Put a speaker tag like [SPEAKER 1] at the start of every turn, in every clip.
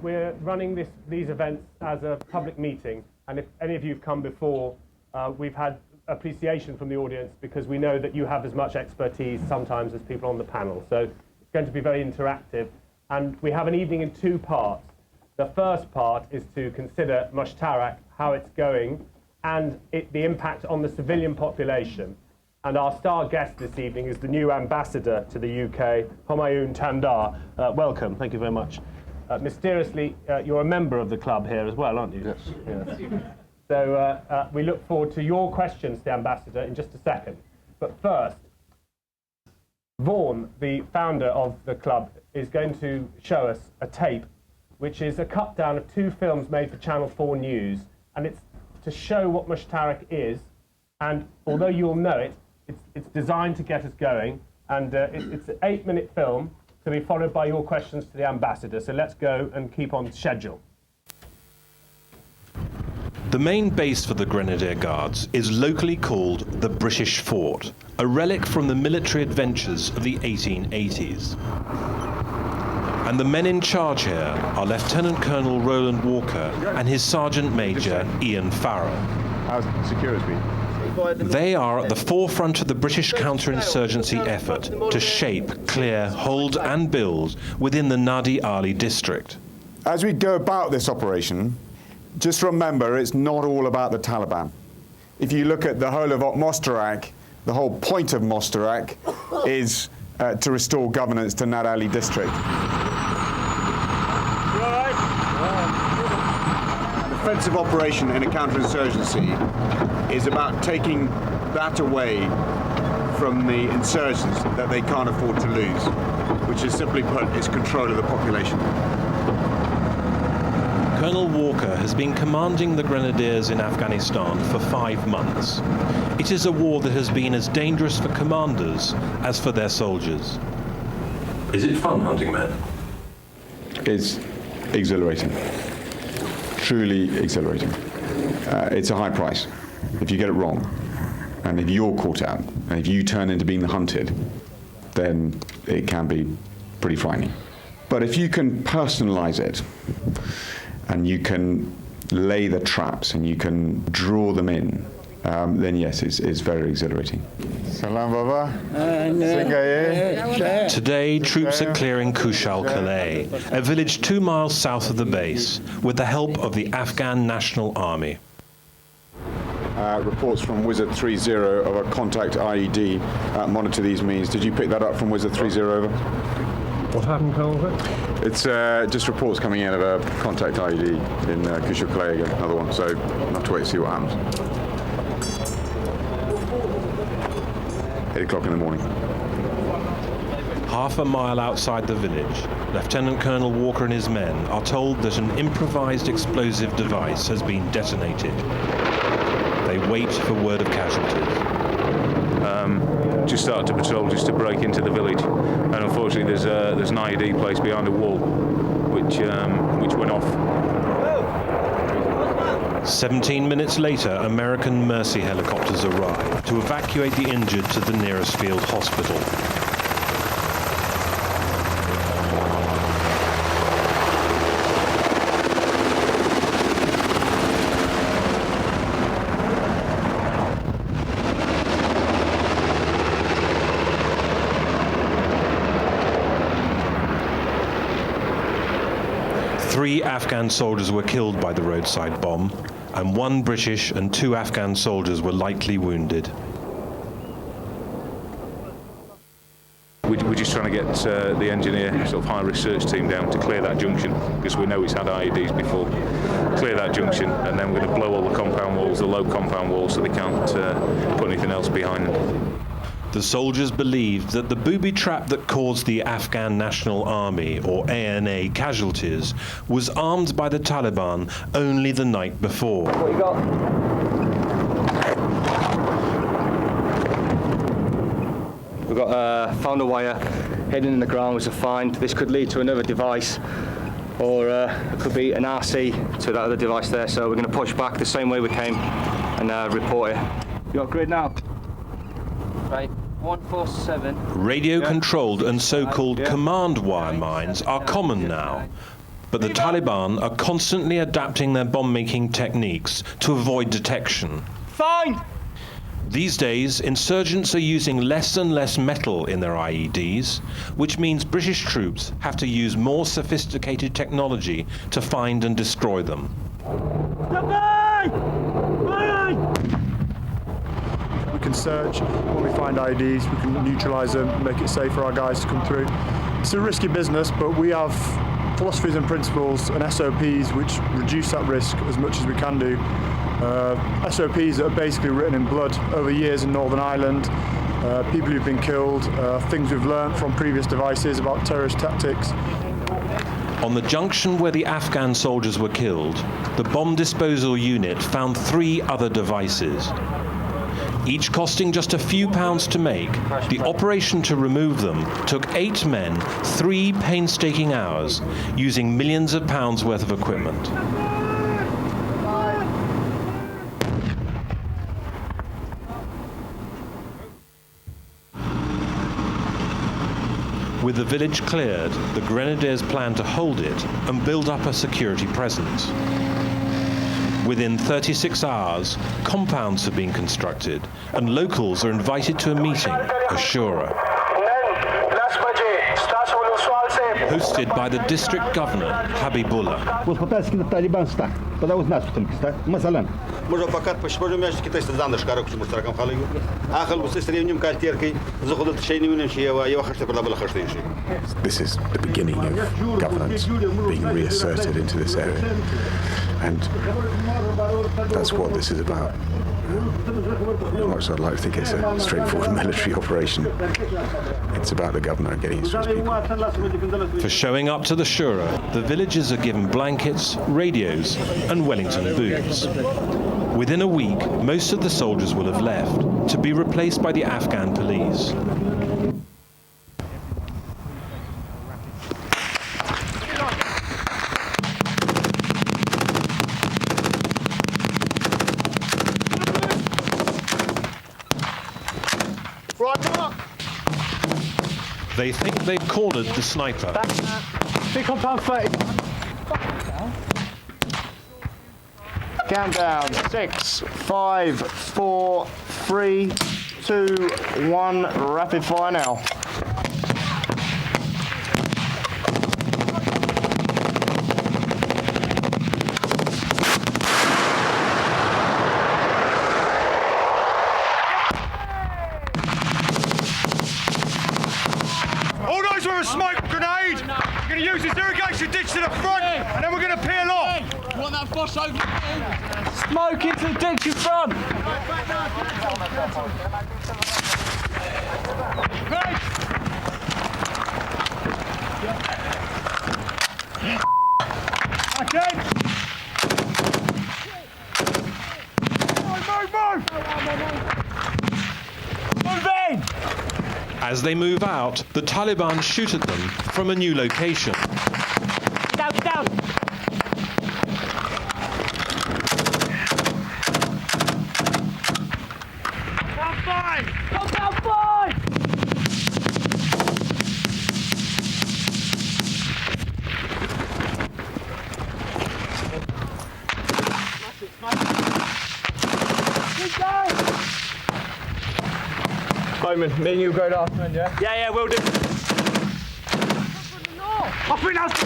[SPEAKER 1] we're running these events as a public meeting, and if any of you have come before, we've had appreciation from the audience because we know that you have as much expertise sometimes as people on the panel. So it's going to be very interactive, and we have an evening in two parts. The first part is to consider Moshtarak, how it's going, and the impact on the civilian population. And our star guest this evening is the new ambassador to the UK, Homayoun Tandar. Welcome, thank you very much. Mysteriously, you're a member of the club here as well, aren't you?
[SPEAKER 2] Yes.
[SPEAKER 1] Yes. So we look forward to your questions to the ambassador in just a second. But first, Vaughan, the founder of the club, is going to show us a tape, which is a cut down of two films made for Channel 4 News, and it's to show what Moshtarak is. And although you'll know it, it's designed to get us going, and it's an 8-minute film to be followed by your questions to the ambassador. So let's go and keep on schedule.
[SPEAKER 3] The main base for the Grenadier Guards is locally called the British Fort, a relic from the military adventures of the 1880s. And the men in charge here are Lieutenant Colonel Roland Walker and his Sergeant Major Ian Farrell.
[SPEAKER 2] How's security?
[SPEAKER 3] They are at the forefront of the British counterinsurgency effort to shape, clear, hold and build within the Nadi Ali district.
[SPEAKER 2] As we go about this operation, just remember it's not all about the Taliban. If you look at the whole of Moshtarak, the whole point of Moshtarak is to restore governance to Nadi Ali district. An offensive operation in a counterinsurgency is about taking that away from the insurgents that they can't afford to lose, which is simply put, is control of the population.
[SPEAKER 3] Colonel Walker has been commanding the Grenadiers in Afghanistan for 5 months. It is a war that has been as dangerous for commanders as for their soldiers. Is it fun hunting men?
[SPEAKER 2] It's exhilarating. Truly exhilarating. It's a high price if you get it wrong, and if you're caught out, and if you turn into being the hunted, then it can be pretty frightening. But if you can personalize it, and you can lay the traps, and you can draw them in, then yes, it's very exhilarating. Salam Baba.
[SPEAKER 3] Today, troops are clearing Kushal Kalay, a village 2 miles south of the base, with the help of the Afghan National Army.
[SPEAKER 2] Reports from Wizard 30 of a contact IED. Monitor these means. Did you pick that up from Wizard 30 over?
[SPEAKER 1] What happened, Colonel?
[SPEAKER 2] It's just reports coming in of a contact IED in Kushal Kalay again, another one, so I'll have to wait and see what happens. 8 o'clock in the morning.
[SPEAKER 3] Half a mile outside the village, Lieutenant Colonel Walker and his men are told that an improvised explosive device has been detonated. They wait for word of casualties.
[SPEAKER 4] Just started to patrol just to break into the village, and unfortunately there's an IED placed behind a wall which went off.
[SPEAKER 3] 17 minutes later, American Mercy helicopters arrive to evacuate the injured to the nearest field hospital. Three Afghan soldiers were killed by the roadside bomb, and 1 British and 2 Afghan soldiers were lightly wounded.
[SPEAKER 4] We're just trying to get the engineer, sort of high research team down to clear that junction, because we know it's had IEDs before. Clear that junction, and then we're going to blow all the compound walls, the low compound walls, so they can't put anything else behind them.
[SPEAKER 3] The soldiers believed that the booby trap that caused the Afghan National Army, or ANA, casualties was armed by the Taliban only the night before.
[SPEAKER 5] What you got? We've got found a wire hidden in the ground was a find. This could lead to another device, or it could be an RC to that other device there. So we're going to push back the same way we came and report it. You got grid now? Right. 147.
[SPEAKER 3] Radio-controlled and so-called command wire mines are common now, But the Taliban are constantly adapting their bomb-making techniques to avoid detection.
[SPEAKER 5] Fine!
[SPEAKER 3] These days, insurgents are using less and less metal in their IEDs, which means British troops have to use more sophisticated technology to find and destroy them.
[SPEAKER 6] We can search when we find IEDs, we can neutralise them, make it safe for our guys to come through. It's a risky business, but we have philosophies and principles and SOPs which reduce that risk as much as we can do. SOPs that are basically written in blood over years in Northern Ireland, people who've been killed, things we've learnt from previous devices about terrorist tactics.
[SPEAKER 3] On the junction where the Afghan soldiers were killed, the bomb disposal unit found 3 other devices. Each costing just a few pounds to make, the operation to remove them took 8 men 3 painstaking hours, using millions of pounds worth of equipment. With the village cleared, the Grenadiers plan to hold it and build up a security presence. Within 36 hours, compounds have been constructed and locals are invited to a meeting, a shura. Hosted by the district governor, Habibullah.
[SPEAKER 7] Можно факат пошпорим мяч китайцы зандыш карак чумур таракам халыгы. Ахал бу сестревним кальтеркой заходит шейним я хашта продабла хаштейши.
[SPEAKER 8] This is the beginning of governance being reasserted into this area, and that's what this is about. Much I'd like to think it's a straightforward military operation. It's about the governor getting it to his people.
[SPEAKER 3] For showing up to the shura, the villagers are given blankets, radios, and Wellington boots. Within a week, most of the soldiers will have left, to be replaced by the Afghan police. They think they've cornered the sniper.
[SPEAKER 1] Big compound 30.
[SPEAKER 9] Countdown, 6, 5, 4, 3, 2, 1, rapid fire now.
[SPEAKER 6] All those with a smoke grenade, we're going to use this irrigation ditch to the front, and then we're going to peel off.
[SPEAKER 10] You want that boss over?
[SPEAKER 5] Smoke into the ditch in front!
[SPEAKER 6] Okay. Move in!
[SPEAKER 3] As they move out, the Taliban shoot at them from a new location.
[SPEAKER 5] Down, down!
[SPEAKER 1] Bowman, me and you go last man, yeah?
[SPEAKER 5] Yeah, we'll do.
[SPEAKER 6] I think that's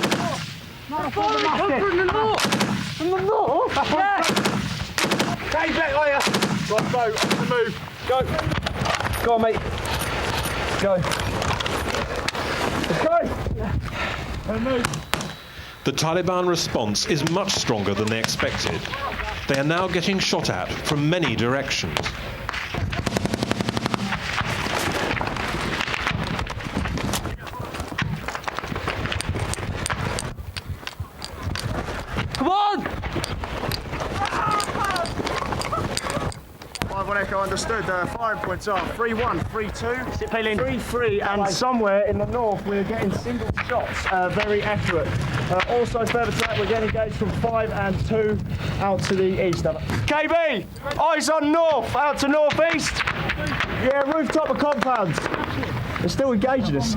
[SPEAKER 5] From the north! From the north? Yeah!
[SPEAKER 6] Stay back, are you? Right, boat, on the move. Go.
[SPEAKER 1] Go on, mate. Go. Let's go.
[SPEAKER 6] On the move.
[SPEAKER 3] The Taliban response is much stronger than they expected. They are now getting shot at from many directions.
[SPEAKER 6] Understood. Firing points are 3-1, 3-2, 3-3, and somewhere in the north we're getting single shots, very accurate. Also further to that, we're getting engaged from 5 and 2 out to the east. KB, eyes on north, out to northeast. Yeah, rooftop of compounds. They're still engaging us.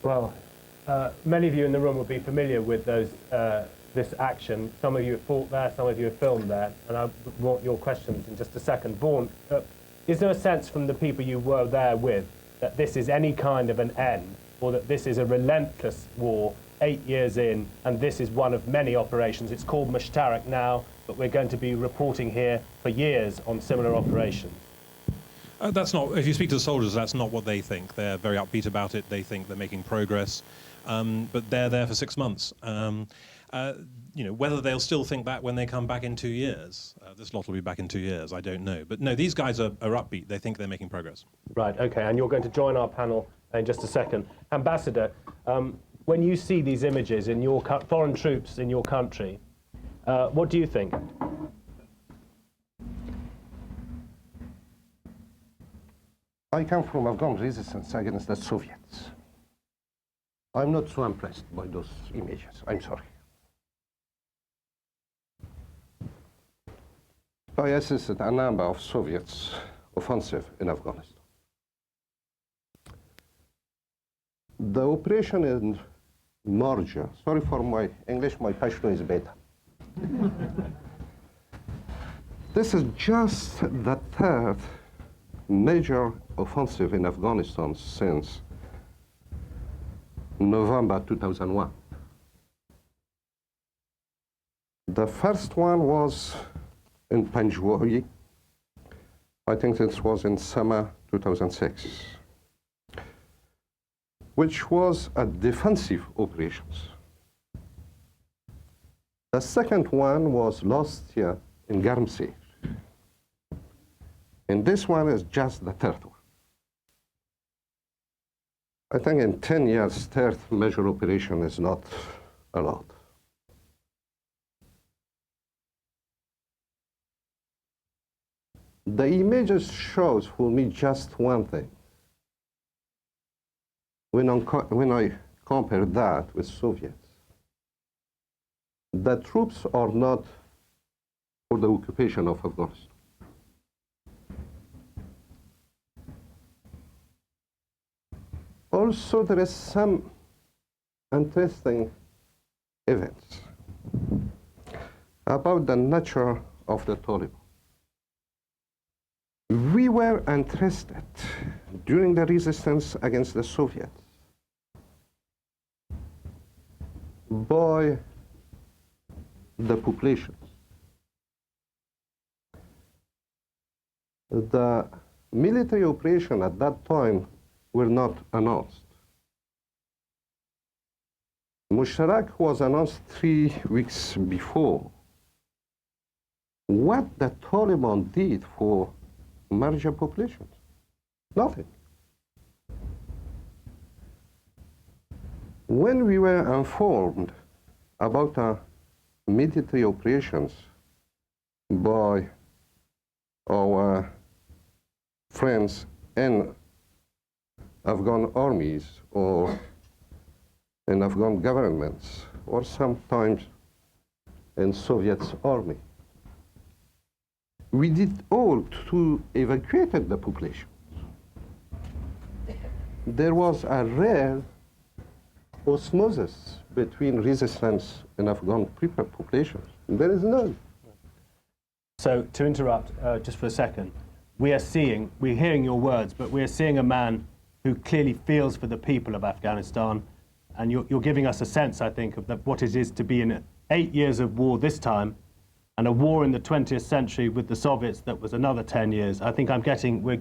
[SPEAKER 1] Well, many of you in the room will be familiar with this action. Some of you have fought there, some of you have filmed there, and I want your questions in just a second. Vaughan, is there a sense from the people you were there with that this is any kind of an end, or that this is a relentless war, 8 years in, and this is one of many operations? It's called Moshtarak now, but we're going to be reporting here for years on similar operations.
[SPEAKER 3] That's not, if you speak to the soldiers, that's not what they think. They're very upbeat about it. They think they're making progress, but they're there for 6 months. You know, whether they'll still think that when they come back in 2 years, this lot will be back in 2 years, I don't know. But no, these guys are upbeat. They think they're making progress.
[SPEAKER 1] Right, okay, and you're going to join our panel in just a second. Ambassador, when you see these images in your foreign troops in your country, what do you think?
[SPEAKER 10] I come from Afghan resistance against the Soviets. I'm not so impressed by those images, I'm sorry. I assisted a number of Soviets offensive in Afghanistan. The operation in Marja, sorry for my English, my Pashto is better. This is just the third major offensive in Afghanistan since November 2001. The first one was in Panjwari. I think this was in summer 2006, which was a defensive operations. The second one was last year in Garmsir. And this one is just the third one. I think in 10 years, third major operation is not a lot. The images shows for me just one thing. When I compare that with Soviets, the troops are not for the occupation of Afghanistan. Also, there is some interesting events about the nature of the Taliban. We were interested during the resistance against the Soviets by the populations. The military operation at that time were not announced. Moshtarak was announced 3 weeks before. What the Taliban did for Marja populations? Nothing. When we were informed about military operations by our friends in Afghan armies or in Afghan governments or sometimes in Soviet's army, we did all to evacuate the population. There was a rare osmosis between resistance and Afghan people populations. There is none.
[SPEAKER 1] So, to interrupt just for a second, we're hearing your words, but we're seeing a man who clearly feels for the people of Afghanistan, and you're giving us a sense, I think, of what it is to be in 8 years of war this time, and a war in the 20th century with the Soviets that was another 10 years. I think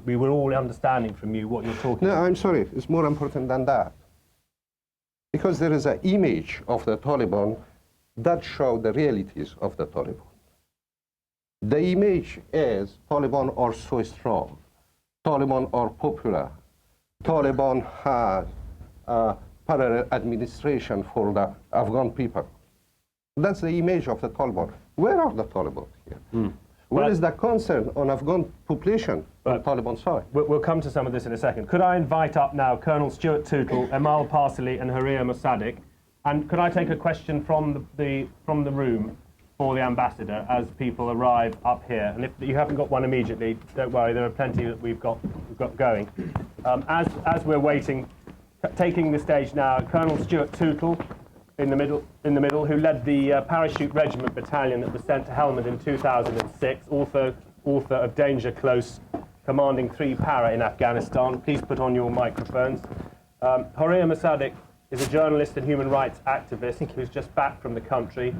[SPEAKER 1] we were all understanding from you what you're talking about.
[SPEAKER 10] No, I'm sorry, it's more important than that. Because there is an image of the Taliban that shows the realities of the Taliban. The image is Taliban are so strong, Taliban are popular, Taliban has a parallel administration for the Afghan people. That's the image of the Taliban. Where are the Taliban here? Where is the concern on Afghan population on the Taliban side?
[SPEAKER 1] We'll come to some of this in a second. Could I invite up now Colonel Stuart Tootal, Emal Pasarly and Horia Mosadiq? And could I take a question from the room for the ambassador as people arrive up here? And if you haven't got one immediately, don't worry, there are plenty that we've got going. As we're waiting taking the stage now, Colonel Stuart Tootal in the middle, who led the Parachute Regiment battalion that was sent to Helmand in 2006, author of Danger Close, commanding 3 para in Afghanistan. Please put on your microphones. Horia Mosadiq is a journalist and human rights activist who's just back from the country.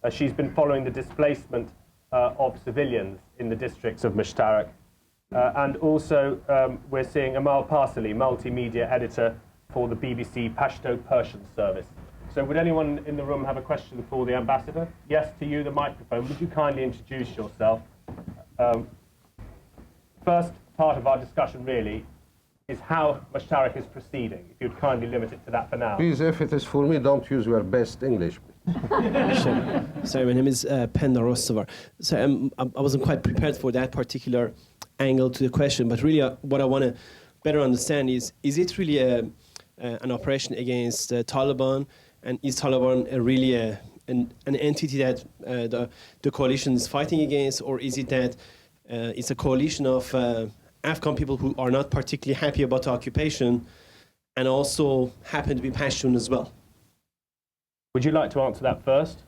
[SPEAKER 1] She's been following the displacement of civilians in the districts of Moshtarak. And also we're seeing Emal Pasarly, Multimedia Editor for the BBC Pashto-Persian service. So would anyone in the room have a question for the ambassador? Yes, to you, the microphone. Would you kindly introduce yourself? First part of our discussion really is how Moshtarak is proceeding. If you'd kindly limit it to that for now.
[SPEAKER 10] Please, if it is for me, don't use your best English.
[SPEAKER 11] Sure. Sorry, my name is Penda Rostovar. So I wasn't quite prepared for that particular angle to the question, but really what I want to better understand is it really an operation against Taliban, and is Taliban really an entity that the coalition is fighting against, or is it that it's a coalition of Afghan people who are not particularly happy about the occupation and also happen to be Pashtun as well?
[SPEAKER 1] Would you like to answer that first?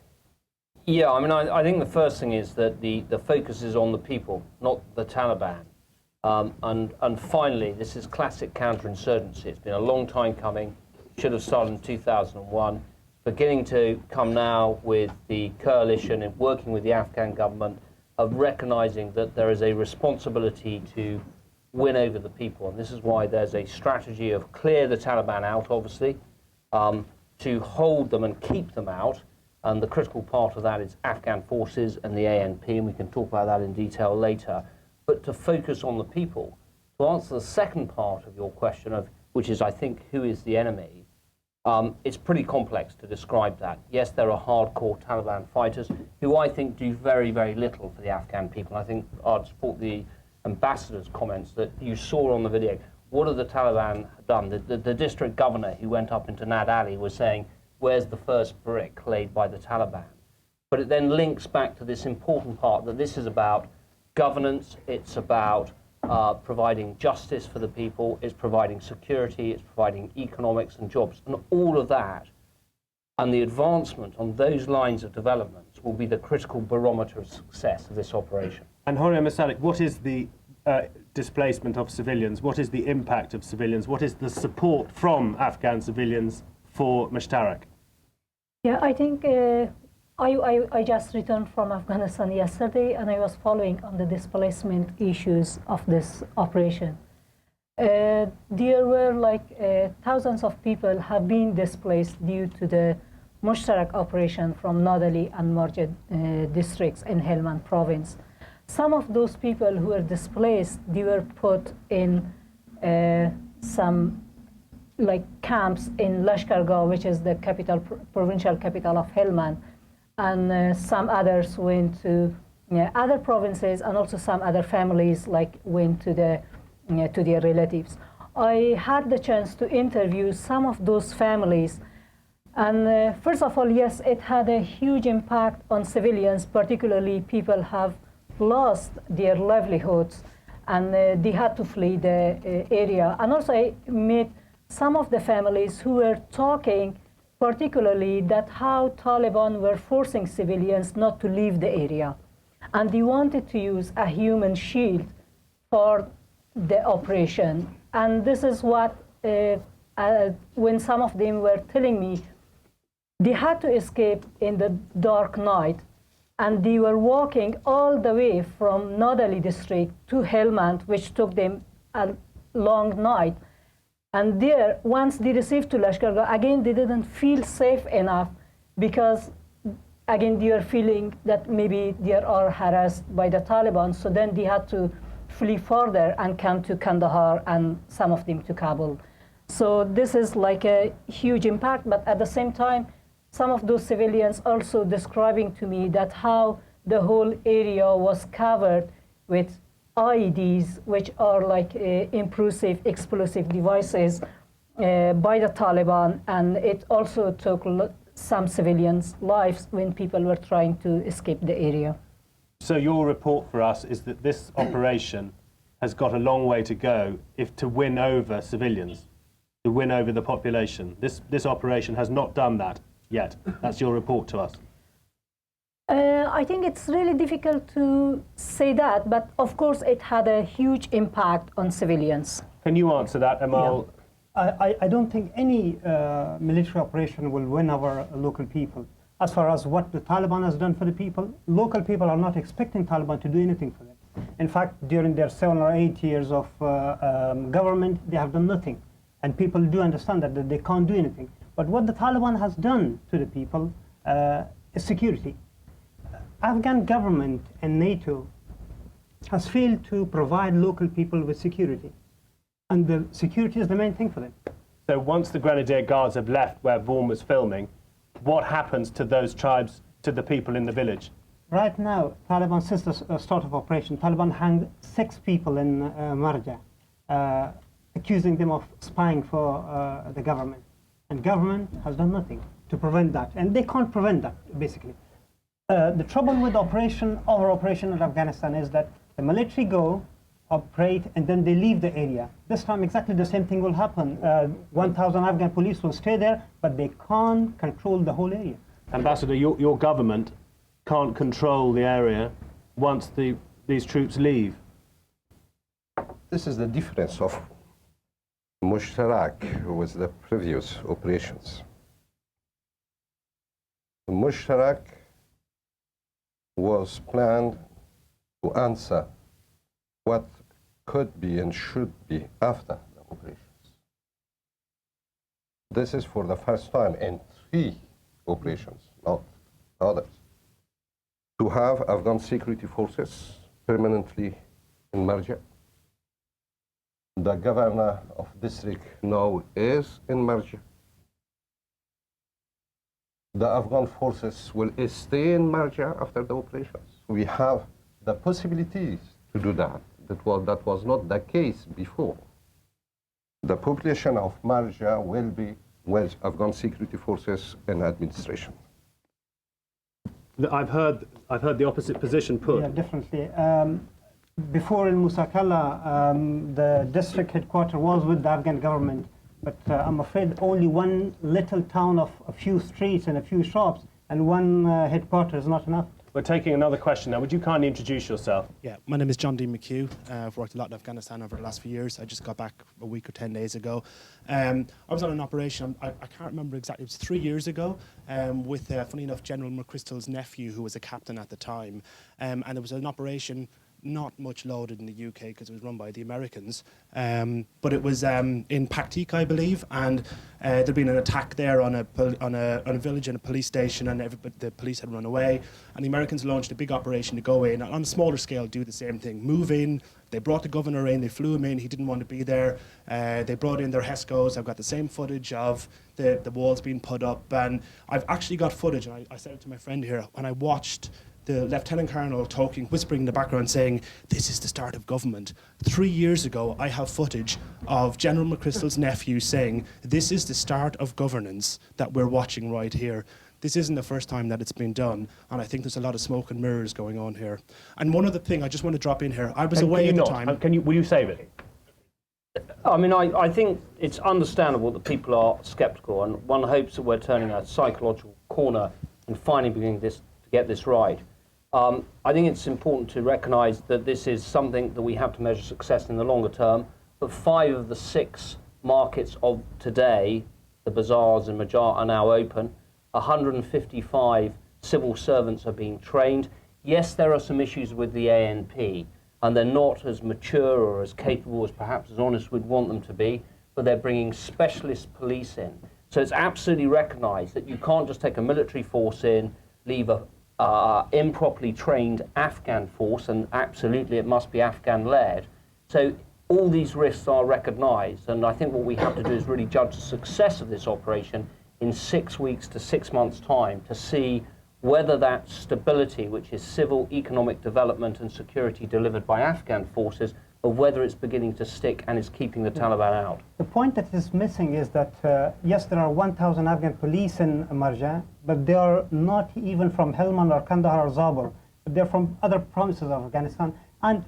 [SPEAKER 12] Yeah, I mean, I think the first thing is that the focus is on the people, not the Taliban. And finally, this is classic counterinsurgency. It's been a long time coming. Should have started in 2001. Beginning to come now with the coalition and working with the Afghan government of recognizing that there is a responsibility to win over the people. And this is why there's a strategy of clear the Taliban out, obviously, to hold them and keep them out. And the critical part of that is Afghan forces and the ANP, and we can talk about that in detail later. But to focus on the people. To answer the second part of your question, which is, I think, who is the enemy, it's pretty complex to describe that. Yes, there are hardcore Taliban fighters who I think do very, very little for the Afghan people. I think I'd support the ambassador's comments that you saw on the video. What have the Taliban done? The district governor who went up into Nad Ali was saying, where's the first brick laid by the Taliban? But it then links back to this important part that this is about governance, it's about providing justice for the people, it's providing security, it's providing economics and jobs. And all of that and the advancement on those lines of developments will be the critical barometer of success of this operation.
[SPEAKER 1] And Horia Mosadiq, what is the displacement of civilians? What is the impact of civilians? What is the support from Afghan civilians for Moshtarak?
[SPEAKER 13] Yeah, I think I just returned from Afghanistan yesterday, and I was following on the displacement issues of this operation. There were like thousands of people have been displaced due to the Moshtarak operation from Nadali and Marj districts in Helmand Province. Some of those people who were displaced, they were put in some like camps in Lashkargah, which is the capital, provincial capital of Helmand, and some others went to other provinces, and also some other families like went to their relatives. I had the chance to interview some of those families, and first of all, yes, it had a huge impact on civilians, particularly people have lost their livelihoods, and they had to flee the area. And also I met some of the families who were talking particularly that how Taliban were forcing civilians not to leave the area. And they wanted to use a human shield for the operation. And this is what, when some of them were telling me, they had to escape in the dark night, and they were walking all the way from Nadali district to Helmand, which took them a long night. And there, once they received to Lashkargah, again, they didn't feel safe enough because, again, they were feeling that maybe they are harassed by the Taliban. So then they had to flee further and come to Kandahar, and some of them to Kabul. So this is like a huge impact, but at the same time, some of those civilians also describing to me that how the whole area was covered with IEDs, which are like intrusive explosive devices by the Taliban, and it also took some civilians' lives when people were trying to escape the area.
[SPEAKER 1] So your report for us is that this operation has got a long way to go if to win over civilians. to win over the population. This operation has not done that yet. That's your report to us.
[SPEAKER 13] I think it's really difficult to say that, but of course it had a huge impact on civilians.
[SPEAKER 1] Can you answer that, Emal?
[SPEAKER 14] Yeah. I don't think any military operation will win over local people. As far as what the Taliban has done for the people, local people are not expecting Taliban to do anything for them. In fact, during their 7 or 8 years of government, they have done nothing. And people do understand that they can't do anything. But what the Taliban has done to the people is security. Afghan government and NATO has failed to provide local people with security. And the security is the main thing for them.
[SPEAKER 1] So once the Grenadier Guards have left where Vaughan was filming, what happens to those tribes, to the people in the village?
[SPEAKER 14] Right now, Taliban, since the start of operation, Taliban hanged 6 people in Marja, accusing them of spying for the government. And government has done nothing to prevent that. And they can't prevent that, basically. The trouble with our operation in Afghanistan is that the military go, operate, and then they leave the area. This time exactly the same thing will happen. 1,000 Afghan police will stay there, but they can't control the whole area.
[SPEAKER 1] Ambassador, your government can't control the area once these troops leave.
[SPEAKER 10] This is the difference of Moshtarak with the previous operations. Moshtarak was planned to answer what could be and should be after the operations. This is for the first time in 3 operations, not others, to have Afghan security forces permanently in Marja. The governor of district now is in Marja. The Afghan forces will stay in Marja after the operations. We have the possibilities to do that. That was not the case before. The population of Marja will be with Afghan security forces and administration.
[SPEAKER 1] I've heard the opposite position put.
[SPEAKER 14] Yeah, definitely. Before in Musakala, the district headquarters was with the Afghan government, but I'm afraid only one little town of a few streets and a few shops, and one headquarters is not enough.
[SPEAKER 1] We're taking another question now. Would you kindly introduce yourself?
[SPEAKER 15] Yeah, my name is John Dean McHugh. I've worked a lot in Afghanistan over the last few years. I just got back a week or 10 days ago. I was on an operation, I can't remember exactly, it was 3 years ago, with, funny enough, General McChrystal's nephew, who was a captain at the time. And it was an operation not much loaded in the UK because it was run by the Americans, but it was in Paktik, I believe, and there'd been an attack there on a village and a police station, and the police had run away, and the Americans launched a big operation to go in, and on a smaller scale do the same thing, move in. They brought the governor in, they flew him in, he didn't want to be there. They brought in their HESCOs. I've got the same footage of the walls being put up, and I've actually got footage, and I said it to my friend here, when I watched the Lieutenant Colonel talking, whispering in the background, saying, "This is the start of government." 3 years ago, I have footage of General McChrystal's nephew saying, "This is the start of governance that we're watching right here." This isn't the first time that it's been done, and I think there's a lot of smoke and mirrors going on here. And one other thing I just want to drop in here, I was away at the time.
[SPEAKER 1] Will you save it?
[SPEAKER 12] I mean, I think it's understandable that people are sceptical, and one hopes that we're turning a psychological corner and finally beginning to get this right. I think it's important to recognise that this is something that we have to measure success in the longer term, but 5 of the 6 markets of today, the bazaars in Majar, are now open. 155 civil servants are being trained. Yes, there are some issues with the ANP, and they're not as mature or as capable as perhaps as honest we'd want them to be, but they're bringing specialist police in. So it's absolutely recognised that you can't just take a military force in, leave a improperly trained Afghan force, and absolutely it must be Afghan-led. So all these risks are recognised, and I think what we have to do is really judge the success of this operation in 6 weeks to 6 months' time to see whether that stability, which is civil, economic development and security delivered by Afghan forces, or whether it's beginning to stick and is keeping the Taliban out.
[SPEAKER 14] The point that is missing is that, yes, there are 1,000 Afghan police in Marja, but they are not even from Helmand or Kandahar or Zabul. They're from other provinces of Afghanistan, And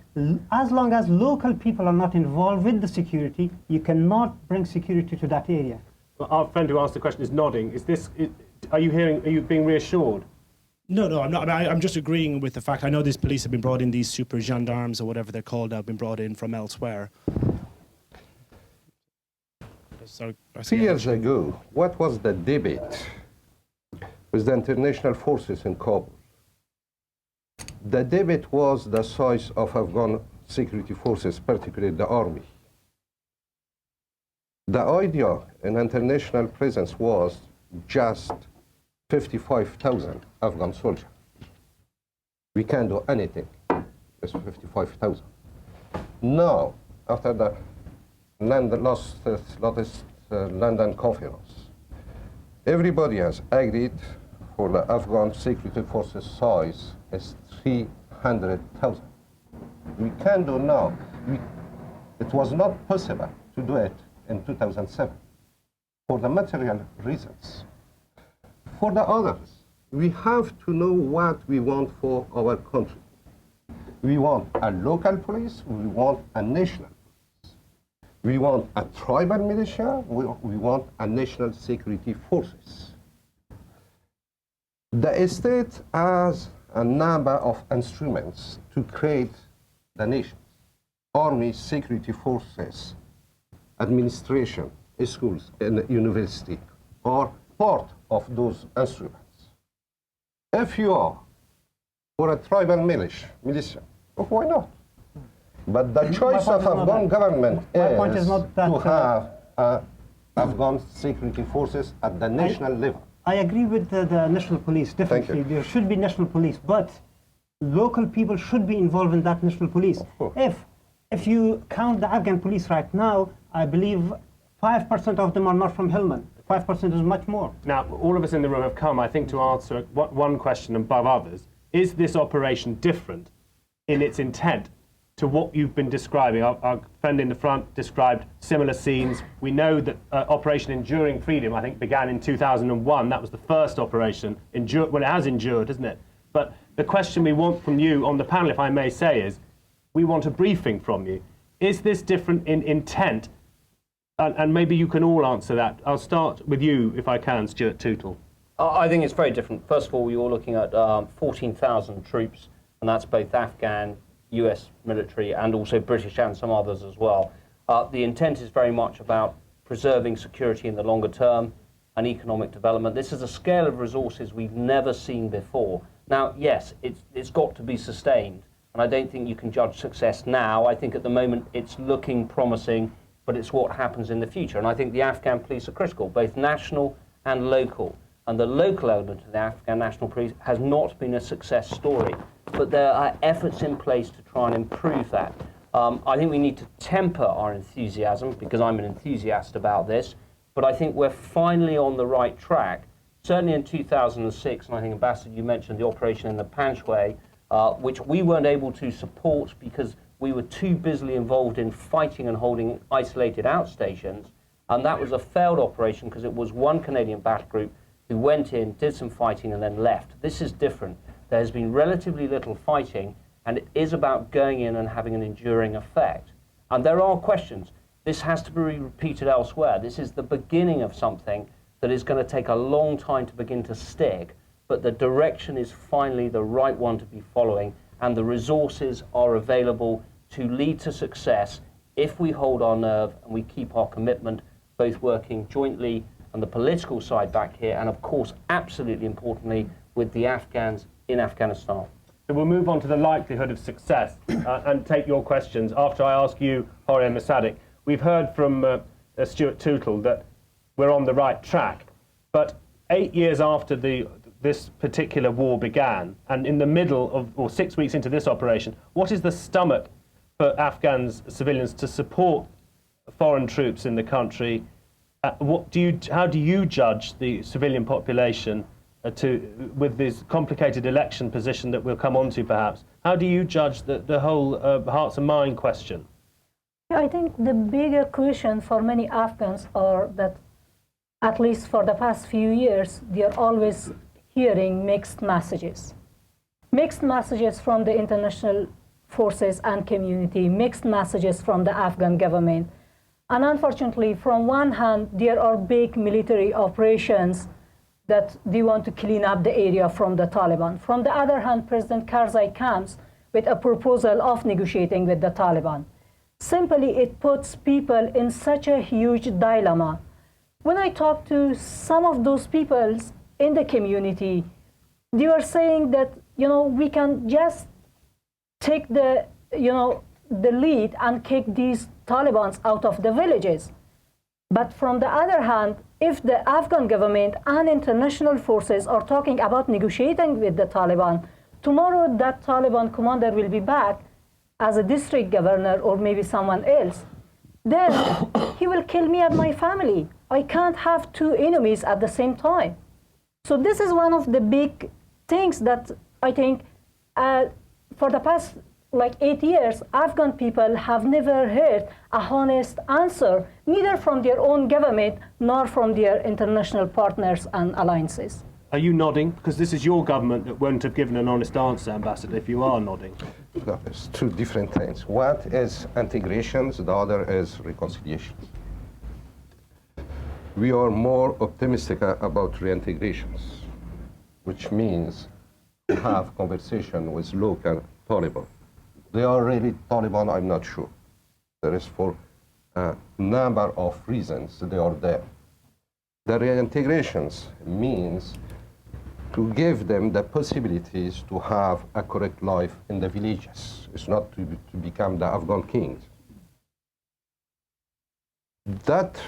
[SPEAKER 14] as long as local people are not involved with the security, you cannot bring security to that area.
[SPEAKER 1] Well, our friend who asked the question is nodding. Are you being reassured?
[SPEAKER 15] No, I'm not. I'm just agreeing with the fact. I know these police have been brought in, these super gendarmes or whatever they're called now, have been brought in from elsewhere. Sorry,
[SPEAKER 10] 2 years ago, what was the debate with the international forces in Kabul? The debate was the size of Afghan security forces, particularly the army. The idea in international presence was just 55,000 Afghan soldiers. We can't do anything with 55,000. Now, after the latest London conference, everybody has agreed for the Afghan security forces size is 300,000. We can do now. It was not possible to do it in 2007 for the material reasons. For the others, we have to know what we want for our country. We want a local police, we want a national police. We want a tribal militia, we want a national security forces. The state has a number of instruments to create the nations. Army, security forces, administration, schools, and university are part of those instruments. If you are for a tribal militia, why not? But the choice of Afghan government is to have Afghan security forces at the national level.
[SPEAKER 14] I agree with the national police, definitely. There should be national police, but local people should be involved in that national police. If you count the Afghan police right now, I believe 5% of them are not from Helmand. 5% is much more.
[SPEAKER 1] Now, all of us in the room have come, I think, to answer one question above others. Is this operation different in its intent to what you've been describing? Our friend in the front described similar scenes. We know that Operation Enduring Freedom, I think, began in 2001. That was the first operation. Well, it has endured, isn't it? But the question we want from you on the panel, if I may say, is we want a briefing from you. Is this different in intent? And maybe you can all answer that. I'll start with you, if I can, Stuart Tootal.
[SPEAKER 12] I think it's very different. First of all, you're looking at 14,000 troops, and that's both Afghan, US military, and also British and some others as well. The intent is very much about preserving security in the longer term and economic development. This is a scale of resources we've never seen before. Now, yes, it's got to be sustained, and I don't think you can judge success now. I think at the moment it's looking promising, but it's what happens in the future. And I think the Afghan police are critical, both national and local. And the local element of the Afghan National Police has not been a success story. But there are efforts in place to try and improve that. I think we need to temper our enthusiasm, because I'm an enthusiast about this, but I think we're finally on the right track. Certainly in 2006, and I think, Ambassador, you mentioned the operation in the Panjshir, which we weren't able to support because we were too busily involved in fighting and holding isolated outstations, and that was a failed operation because it was one Canadian battle group who went in, did some fighting, and then left. This is different. There has been relatively little fighting, and it is about going in and having an enduring effect. And there are questions. This has to be repeated elsewhere. This is the beginning of something that is going to take a long time to begin to stick, but the direction is finally the right one to be following, and the resources are available to lead to success if we hold our nerve and we keep our commitment, both working jointly on the political side back here, and of course, absolutely importantly, with the Afghans in Afghanistan.
[SPEAKER 1] So we'll move on to the likelihood of success and take your questions after I ask you, Horia Mosadiq. We've heard from Stuart Tootal that we're on the right track, but 8 years after this particular war began, and in the middle of, or 6 weeks into this operation, what is the stomach for Afghan civilians to support foreign troops in the country? How do you judge the civilian population with this complicated election position that we'll come on to perhaps? How do you judge the whole hearts and mind question?
[SPEAKER 13] I think the bigger question for many Afghans are that, at least for the past few years, they are always hearing mixed messages. Mixed messages from the international forces and community, mixed messages from the Afghan government. And unfortunately, from one hand, there are big military operations that they want to clean up the area from the Taliban. From the other hand, President Karzai comes with a proposal of negotiating with the Taliban. Simply, it puts people in such a huge dilemma. When I talk to some of those people in the community, they were saying that, we can just take the lead and kick these Talibans out of the villages. But from the other hand, if the Afghan government and international forces are talking about negotiating with the Taliban, tomorrow that Taliban commander will be back as a district governor or maybe someone else. Then he will kill me and my family. I can't have two enemies at the same time. So this is one of the big things that I think for the past 8 years, Afghan people have never heard a honest answer, neither from their own government nor from their international partners and alliances.
[SPEAKER 1] Are you nodding? Because this is your government that won't have given an honest answer, Ambassador, if you are nodding.
[SPEAKER 10] No, it's two different things. One is integrations, the other is reconciliation. We are more optimistic about reintegrations, which means to have conversation with local Taliban. They are really Taliban, I'm not sure. There is for a number of reasons they are there. The reintegrations means to give them the possibilities to have a correct life in the villages. It's not to become the Afghan kings. That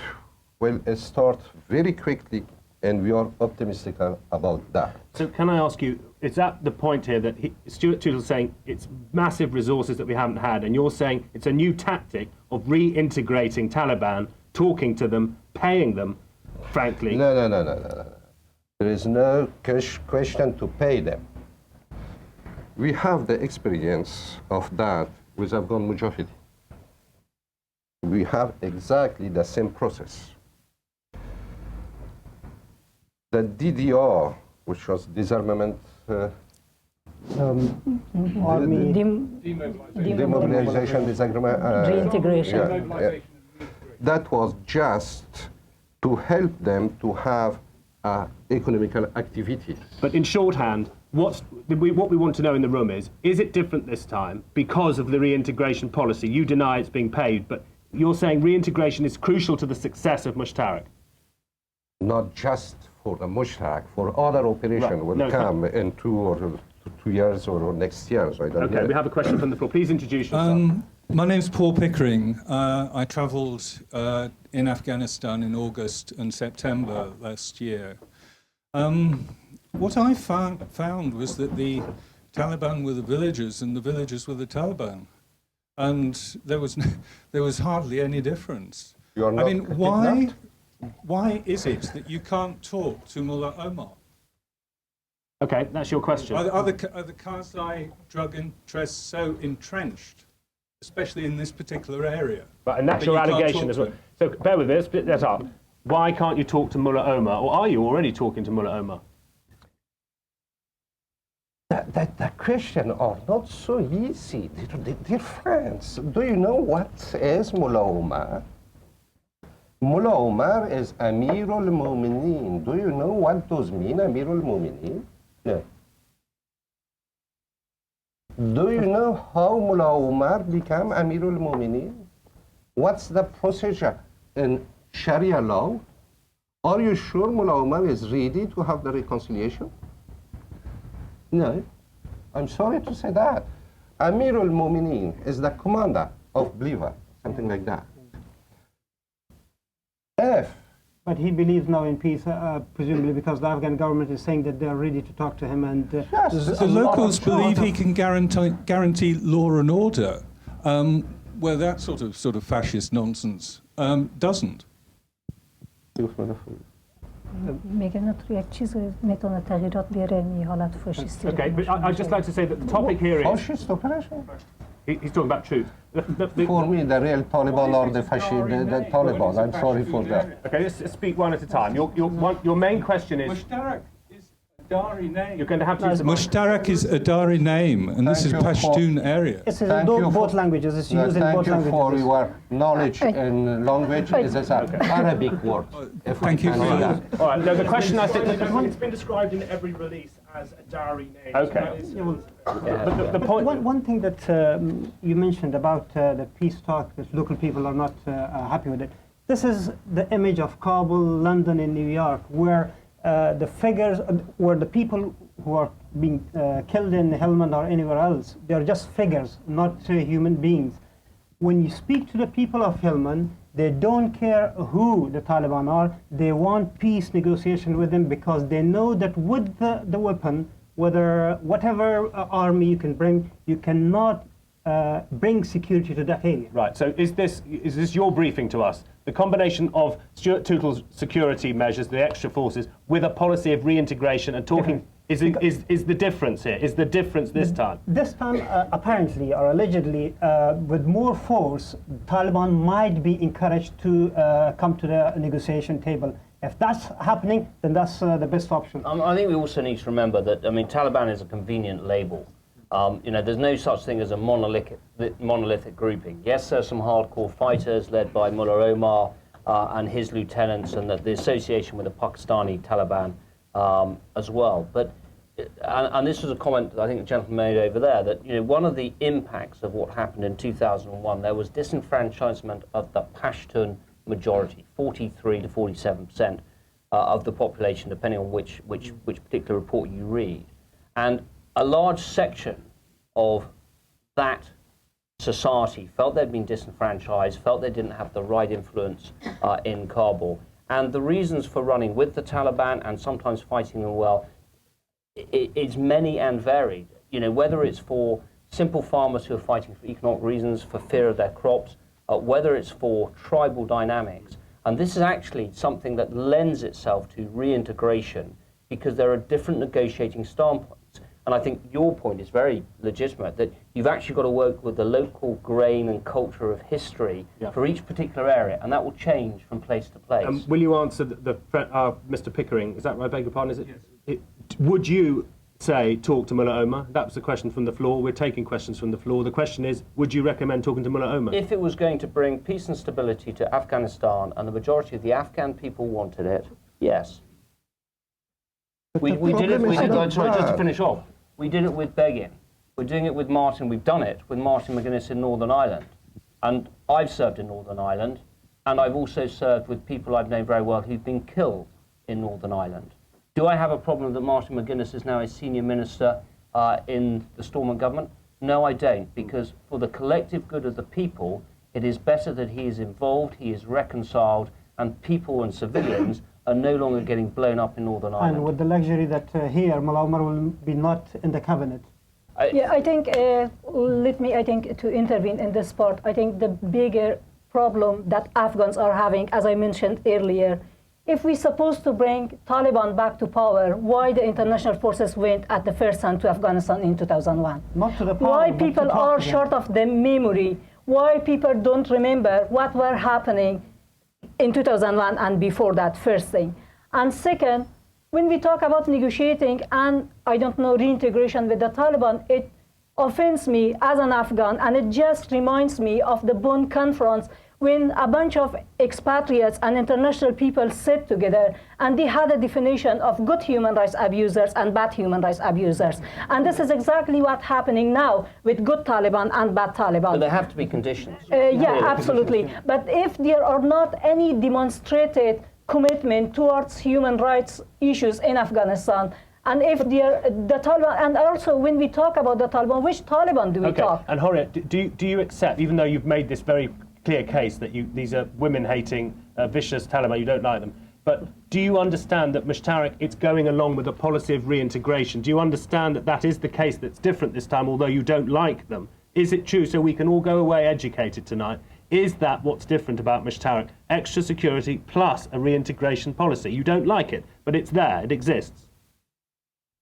[SPEAKER 10] will start very quickly, and we are optimistic about that.
[SPEAKER 1] So can I ask you, is that the point here that Stuart Tootal is saying it's massive resources that we haven't had, and you're saying it's a new tactic of reintegrating Taliban, talking to them, paying them, frankly?
[SPEAKER 10] No. There is no question to pay them. We have the experience of that with Afghan Mujahideen. We have exactly the same process. The DDR, which was disarmament, demobilization, disagreement,
[SPEAKER 13] reintegration.
[SPEAKER 10] That was just to help them to have economical activity.
[SPEAKER 1] But in shorthand, what we want to know in the room is it different this time because of the reintegration policy? You deny it's being paid, but you're saying reintegration is crucial to the success of Moshtarak.
[SPEAKER 10] Not just for the Moshtarak, for other operations will come in 2 years or next year. So I don't know.
[SPEAKER 1] We have a question from the floor. Please introduce yourself.
[SPEAKER 16] My name's Paul Pickering. I travelled in Afghanistan in August and September last year. What I found was that the Taliban were the villagers and the villagers were the Taliban. And there was hardly any difference.
[SPEAKER 10] You are not
[SPEAKER 16] why is it that you can't talk to Mullah Omar?
[SPEAKER 1] Okay, that's your question.
[SPEAKER 16] Are the Karzai drug interests so entrenched, especially in this particular area?
[SPEAKER 1] Right, and that's your allegation as well. So bear with me, let's split that up. Why can't you talk to Mullah Omar, or are you already talking to Mullah Omar?
[SPEAKER 10] The question are not so easy, dear friends. Do you know what is Mullah Omar? Mullah Omar is Amirul Mu'mineen. Do you know what those mean, Amirul Mu'mineen? No. Do you know how Mullah Omar became Amirul Mu'mineen? What's the procedure in Sharia law? Are you sure Mullah Omar is ready to have the reconciliation? No. I'm sorry to say that. Amirul Mu'mineen is the commander of believer, something like that.
[SPEAKER 14] But he believes now in peace, presumably because the Afghan government is saying that they're ready to talk to him. And
[SPEAKER 16] the locals believe he can guarantee law and order, where that sort of fascist nonsense doesn't.
[SPEAKER 1] Okay, but I'd just like to say that the topic here is...
[SPEAKER 10] Fascist operation?
[SPEAKER 1] He's talking about truth.
[SPEAKER 10] For me, the real Taliban are the fascist, the Taliban. I'm sorry for that.
[SPEAKER 1] Okay, let's speak one at a time. Your main question is...
[SPEAKER 16] Moshtarak is Dari name.
[SPEAKER 1] You're going to have to use the
[SPEAKER 16] Moshtarak is a Dari name, and this is Pashtun area.
[SPEAKER 14] It's in both languages. It's used in both languages.
[SPEAKER 10] Thank you for your knowledge in language. It's an Arabic word.
[SPEAKER 16] Thank you for that.
[SPEAKER 1] All right. No, the question I think
[SPEAKER 17] it's been described in every release as a Dari name.
[SPEAKER 1] Okay.
[SPEAKER 14] But the point. One thing that you mentioned about the peace talk, that local people are not happy with it. This is the image of Kabul, London, and New York, where the figures, where the people who are being killed in Helmand or anywhere else, they are just figures, not human beings. When you speak to the people of Helmand, they don't care who the Taliban are. They want peace negotiation with them because they know that with the weapon, whatever army you can bring, you cannot bring security to that area.
[SPEAKER 1] Right. So is this your briefing to us? The combination of Stuart Tootal's security measures, the extra forces, with a policy of reintegration and talking is the difference here? Is the difference this time?
[SPEAKER 14] This time, apparently or allegedly, with more force, Taliban might be encouraged to come to the negotiation table. If that's happening, then that's the best option.
[SPEAKER 12] I think we also need to remember that, Taliban is a convenient label. There's no such thing as a monolithic grouping. Yes, there are some hardcore fighters led by Mullah Omar and his lieutenants, and the association with the Pakistani Taliban as well. But and this was a comment that I think the gentleman made over there, that one of the impacts of what happened in 2001, there was disenfranchisement of the Pashtun majority, 43 to 47% of the population, depending on which particular report you read, and a large section of that society felt they'd been disenfranchised, felt they didn't have the right influence in Kabul. And the reasons for running with the Taliban and sometimes fighting them well, it's many and varied. Whether it's for simple farmers who are fighting for economic reasons, for fear of their crops, whether it's for tribal dynamics. And this is actually something that lends itself to reintegration because there are different negotiating standpoints. And I think your point is very legitimate, that you've actually got to work with the local grain and culture of history for each particular area, and that will change from place to place.
[SPEAKER 1] Will you answer Mr. Pickering? Is that right? I beg your pardon? Is it? Would you say talk to Mullah Omar? That was the question from the floor. We're taking questions from the floor. The question is, would you recommend talking to Mullah Omar?
[SPEAKER 12] If it was going to bring peace and stability to Afghanistan, and the majority of the Afghan people wanted it, yes. We did it. Sorry, just to finish off. We did it with Begin. We're doing it with Martin. We've done it with Martin McGuinness in Northern Ireland. And I've served in Northern Ireland, and I've also served with people I've known very well who've been killed in Northern Ireland. Do I have a problem that Martin McGuinness is now a senior minister in the Stormont government? No, I don't, because for the collective good of the people, it is better that he is involved, he is reconciled, and people and civilians are no longer getting blown up in Northern Ireland.
[SPEAKER 14] And with the luxury that here, Mullah Omar will be not in the cabinet.
[SPEAKER 13] I think, to intervene in this part, I think the bigger problem that Afghans are having, as I mentioned earlier, if we're supposed to bring Taliban back to power, why the international forces went at the first hand to Afghanistan in 2001?
[SPEAKER 14] Not to the power,
[SPEAKER 13] why people are short of the memory? Why people don't remember what were happening in 2001 and before that, first thing. And second, when we talk about negotiating and, reintegration with the Taliban, it offends me as an Afghan, and it just reminds me of the Bonn Conference when a bunch of expatriates and international people sat together and they had a definition of good human rights abusers and bad human rights abusers. And this is exactly what's happening now with good Taliban and bad Taliban.
[SPEAKER 12] But there have to be conditions.
[SPEAKER 13] Yeah, absolutely. But if there are not any demonstrated commitment towards human rights issues in Afghanistan, and if the Taliban, and also when we talk about the Taliban, which Taliban do we talk?
[SPEAKER 1] And Horia, do you accept, even though you've made this very clear case that these are women-hating, vicious Taliban, you don't like them, but do you understand that Moshtarak, it's going along with a policy of reintegration? Do you understand that that is the case that's different this time, although you don't like them? Is it true, so we can all go away educated tonight? Is that what's different about Moshtarak? Extra security plus a reintegration policy. You don't like it, but it's there, it exists.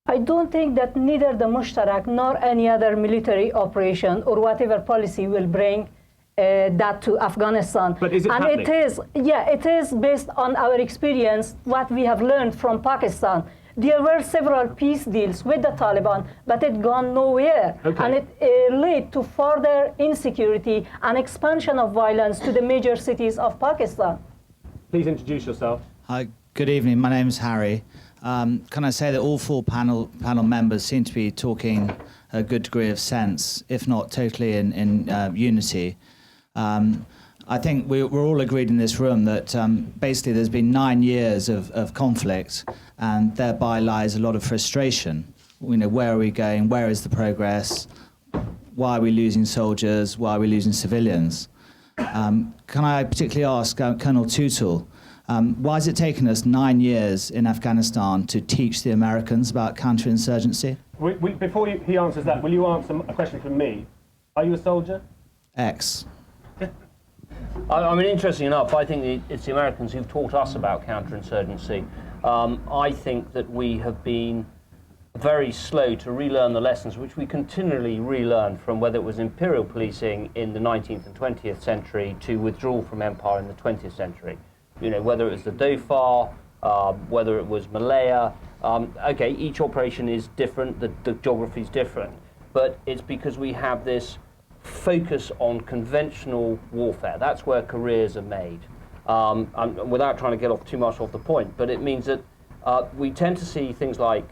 [SPEAKER 13] I don't think that neither the Moshtarak nor any other military operation or whatever policy will bring that to Afghanistan.
[SPEAKER 1] But is it happening?
[SPEAKER 13] It is based on our experience, what we have learned from Pakistan. There were several peace deals with the Taliban, but it gone nowhere.
[SPEAKER 1] Okay.
[SPEAKER 13] And it led to further insecurity and expansion of violence to the major cities of Pakistan.
[SPEAKER 1] Please introduce yourself.
[SPEAKER 18] Hi, good evening. My name's Harry. Can I say that all four panel members seem to be talking a good degree of sense, if not totally in unity. I think we're all agreed in this room that basically there's been 9 years of conflict, and thereby lies a lot of frustration. You know, where are we going? Where is the progress? Why are we losing soldiers? Why are we losing civilians? Can I particularly ask Colonel Tootal, why has it taken us 9 years in Afghanistan to teach the Americans about counterinsurgency?
[SPEAKER 1] Before he answers that, will you answer a question from me? Are you a soldier?
[SPEAKER 18] Ex.
[SPEAKER 12] I mean, interesting enough, I think it's the Americans who've taught us about counterinsurgency. I think that we have been very slow to relearn the lessons which we continually relearn from whether it was imperial policing in the 19th and 20th century to withdrawal from empire in the 20th century. You know, whether it was the Dhofar, whether it was Malaya. Okay, each operation is different, the geography is different, but it's because we have this focus on conventional warfare. That's where careers are made. And without trying to get off too much off the point, but it means that we tend to see things like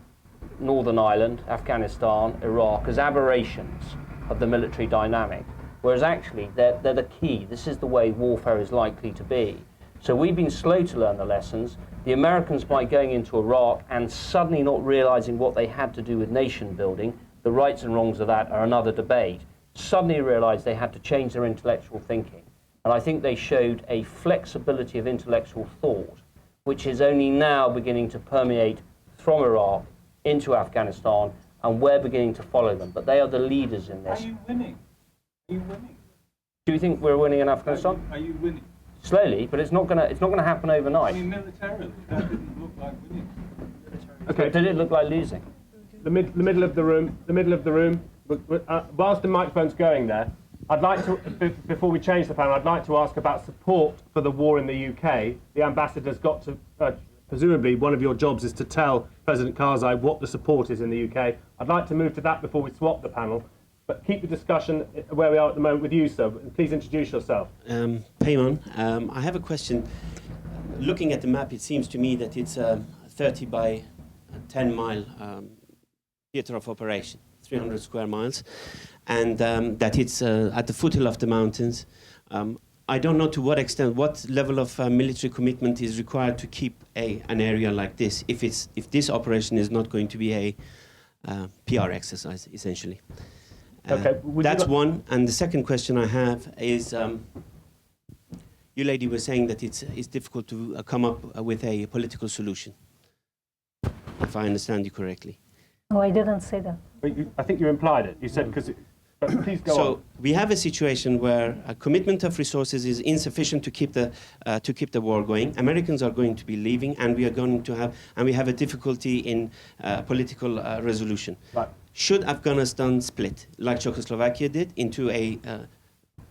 [SPEAKER 12] Northern Ireland, Afghanistan, Iraq as aberrations of the military dynamic, whereas actually they're the key. This is the way warfare is likely to be. So we've been slow to learn the lessons. The Americans, by going into Iraq and suddenly not realizing what they had to do with nation building, the rights and wrongs of that are another debate, suddenly realized they had to change their intellectual thinking. And I think they showed a flexibility of intellectual thought, which is only now beginning to permeate from Iraq into Afghanistan, and we're beginning to follow them. But they are the leaders in this.
[SPEAKER 16] Are you winning? Are you winning?
[SPEAKER 12] Do you think we're winning in Afghanistan?
[SPEAKER 16] Are you winning?
[SPEAKER 12] Slowly, but it's not gonna happen overnight.
[SPEAKER 16] I mean, militarily, that didn't look like winning.
[SPEAKER 12] Okay, did it look like losing?
[SPEAKER 1] The middle of the room. The middle of the room. Whilst the microphone's going there, I'd like to, before we change the panel, I'd like to ask about support for the war in the UK. The ambassador's got to, presumably one of your jobs is to tell President Karzai what the support is in the UK. I'd like to move to that before we swap the panel, but keep the discussion where we are at the moment with you, sir. Please introduce yourself.
[SPEAKER 19] Payman, I have a question. Looking at the map, it seems to me that it's a 30 by 10 mile theater of operation, 300 square miles, and that it's at the foothill of the mountains. I don't know to what extent, what level of military commitment is required to keep an area like this, if this operation is not going to be a PR exercise, essentially.
[SPEAKER 1] Okay,
[SPEAKER 19] that's one. And the second question I have is, you lady were saying that it's difficult to come up with a political solution, if I understand you correctly.
[SPEAKER 13] No, I didn't say that.
[SPEAKER 1] I think you implied it. You said because. Please go on.
[SPEAKER 19] So we have a situation where a commitment of resources is insufficient to keep the war going. Americans are going to be leaving, and we have a difficulty in political resolution.
[SPEAKER 1] Right.
[SPEAKER 19] Should Afghanistan split, like Czechoslovakia did, into a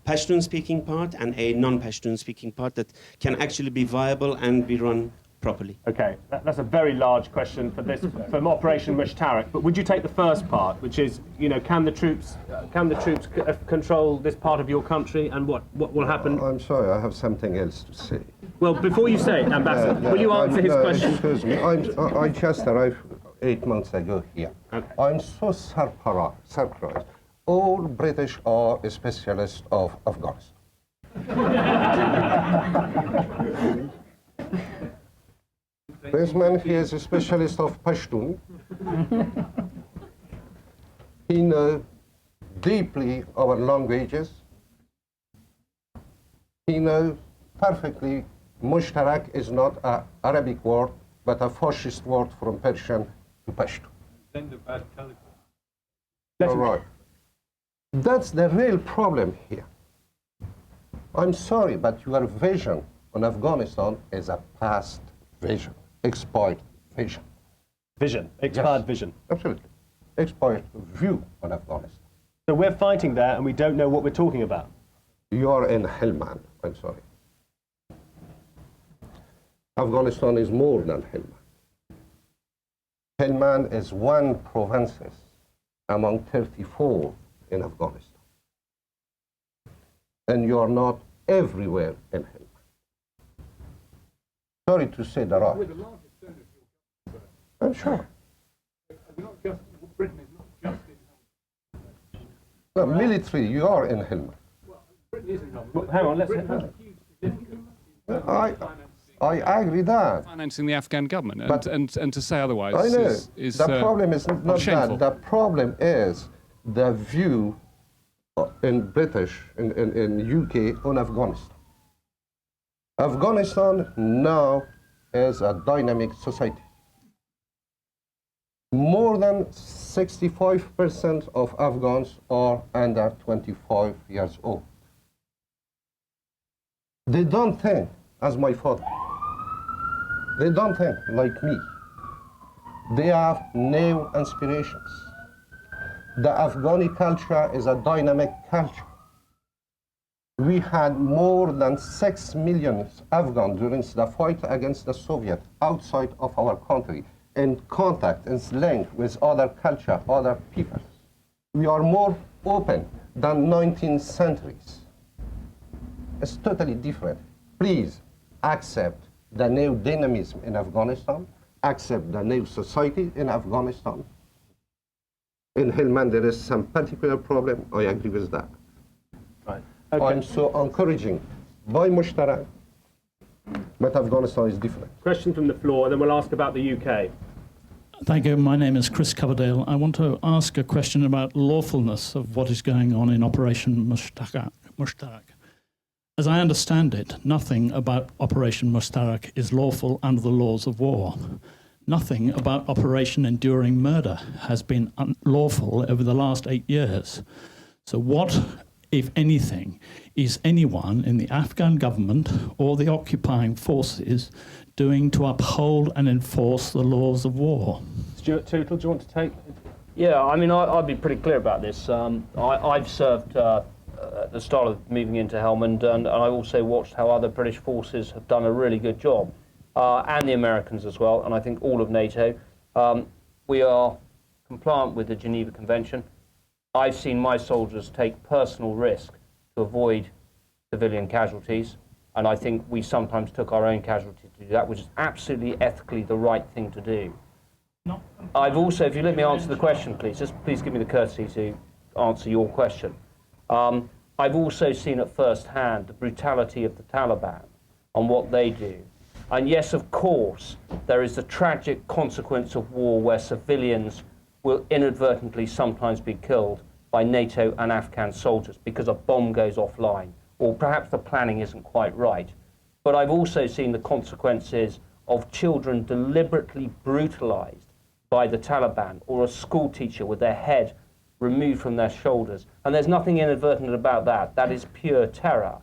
[SPEAKER 19] Pashtun-speaking part and a non-Pashtun-speaking part that can actually be viable and be run properly?
[SPEAKER 1] Okay, that's a very large question for this, from Operation Moshtarak. But would you take the first part, which is, you know, can the troops control this part of your country, and what will happen?
[SPEAKER 10] I'm sorry, I have something else to say.
[SPEAKER 1] Well, before you say it, Ambassador, will you answer his question?
[SPEAKER 10] Excuse me, I just arrived 8 months ago here.
[SPEAKER 1] Okay.
[SPEAKER 10] I'm so surprised. All British are specialists of Afghanistan. This man, he is a specialist of Pashtun. He knows deeply our languages. He knows perfectly Moshtarak is not an Arabic word, but a fascist word from Persian to Pashto.
[SPEAKER 16] Send a bad telegram.
[SPEAKER 10] All right. That's the real problem here. I'm sorry, but your vision on Afghanistan is a past vision. Expired vision.
[SPEAKER 1] Expired vision.
[SPEAKER 10] Absolutely. Expired view on Afghanistan.
[SPEAKER 1] So we're fighting there and we don't know what we're talking about.
[SPEAKER 10] You are in Helmand, I'm sorry. Afghanistan is more than Helmand. Helmand is one province among 34 in Afghanistan. And you are not everywhere in Helmand. Sorry to say the right. I'm sure.
[SPEAKER 20] Britain is not just in Helmand.
[SPEAKER 10] No, military, you are in Helmand.
[SPEAKER 20] Well, Britain is in Helmand.
[SPEAKER 1] Hang on, let's...
[SPEAKER 10] I agree that.
[SPEAKER 20] Financing the Afghan government, and to say otherwise
[SPEAKER 10] I know.
[SPEAKER 20] is
[SPEAKER 10] the problem is not
[SPEAKER 20] shameful.
[SPEAKER 10] that. The problem is the view in British, in UK on Afghanistan. Afghanistan now is a dynamic society. More than 65% of Afghans are under 25 years old. They don't think as my father. They don't think like me. They have new inspirations. The Afghani culture is a dynamic culture. We had more than 6 million Afghans during the fight against the Soviet outside of our country, in contact, in link with other culture, other people. We are more open than 19th centuries. It's totally different. Please accept the new dynamism in Afghanistan, accept the new society in Afghanistan. In Helmand, there is some particular problem. I agree with that.
[SPEAKER 1] Right. Okay.
[SPEAKER 10] I'm so encouraging by Moshtarak, but Afghanistan is different.
[SPEAKER 1] Question from the floor, and then we'll ask about the UK.
[SPEAKER 21] Thank you. My name is Chris Coverdale. I want to ask a question about lawfulness of what is going on in Operation Moshtarak. As I understand it, nothing about Operation Moshtarak is lawful under the laws of war. Nothing about Operation Enduring Murder has been lawful over the last 8 years. So what, if anything, is anyone in the Afghan government or the occupying forces doing to uphold and enforce the laws of war?
[SPEAKER 1] Stuart Tootal, do you want to take?
[SPEAKER 12] Yeah, I mean, I'll be pretty clear about this. I've served at the start of moving into Helmand, and I've also watched how other British forces have done a really good job, and the Americans as well, and I think all of NATO. We are compliant with the Geneva Convention. I've seen my soldiers take personal risk to avoid civilian casualties, and I think we sometimes took our own casualties to do that, which is absolutely ethically the right thing to do. I've also, if you let me answer the question, please, just please give me the courtesy to answer your question. I've also seen at first hand the brutality of the Taliban and what they do. And yes, of course, there is the tragic consequence of war where civilians will inadvertently sometimes be killed by NATO and Afghan soldiers because a bomb goes offline, or perhaps the planning isn't quite right. But I've also seen the consequences of children deliberately brutalized by the Taliban, or a school teacher with their head removed from their shoulders. And there's nothing inadvertent about that. That is pure terror.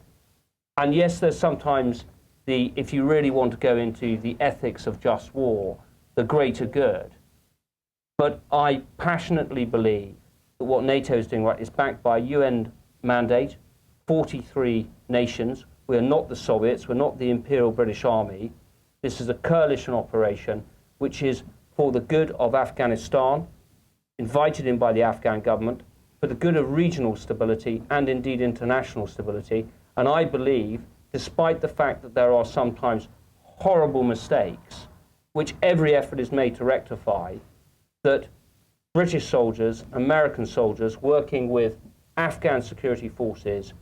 [SPEAKER 12] And yes, there's sometimes the, if you really want to go into the ethics of just war, the greater good. But I passionately believe that what NATO is doing right is backed by a UN mandate, 43 nations. We are not the Soviets, we're not the Imperial British Army. This is a coalition operation which is for the good of Afghanistan, invited in by the Afghan government, for the good of regional stability and indeed international stability. And I believe, despite the fact that there are sometimes horrible mistakes, which every effort is made to rectify, that British soldiers, American soldiers working with Afghan security forces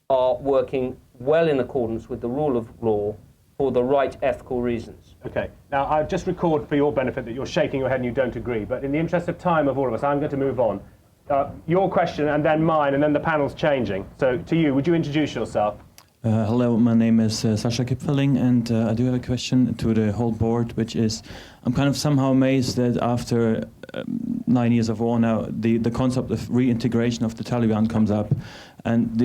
[SPEAKER 12] are working well in accordance with the rule of law for the right ethical reasons.
[SPEAKER 1] Okay. Now, I just record for your benefit that you're shaking your head and you don't agree, but in the interest of time of all of us, I'm going to move on. Your question and then mine, and then the panel's changing. So to you, would you introduce yourself?
[SPEAKER 22] Hello, my name is Sasha Kipfeling, and I do have a question to the whole board, which is, I'm kind of somehow amazed that after 9 years of war now, the concept of reintegration of the Taliban comes up. And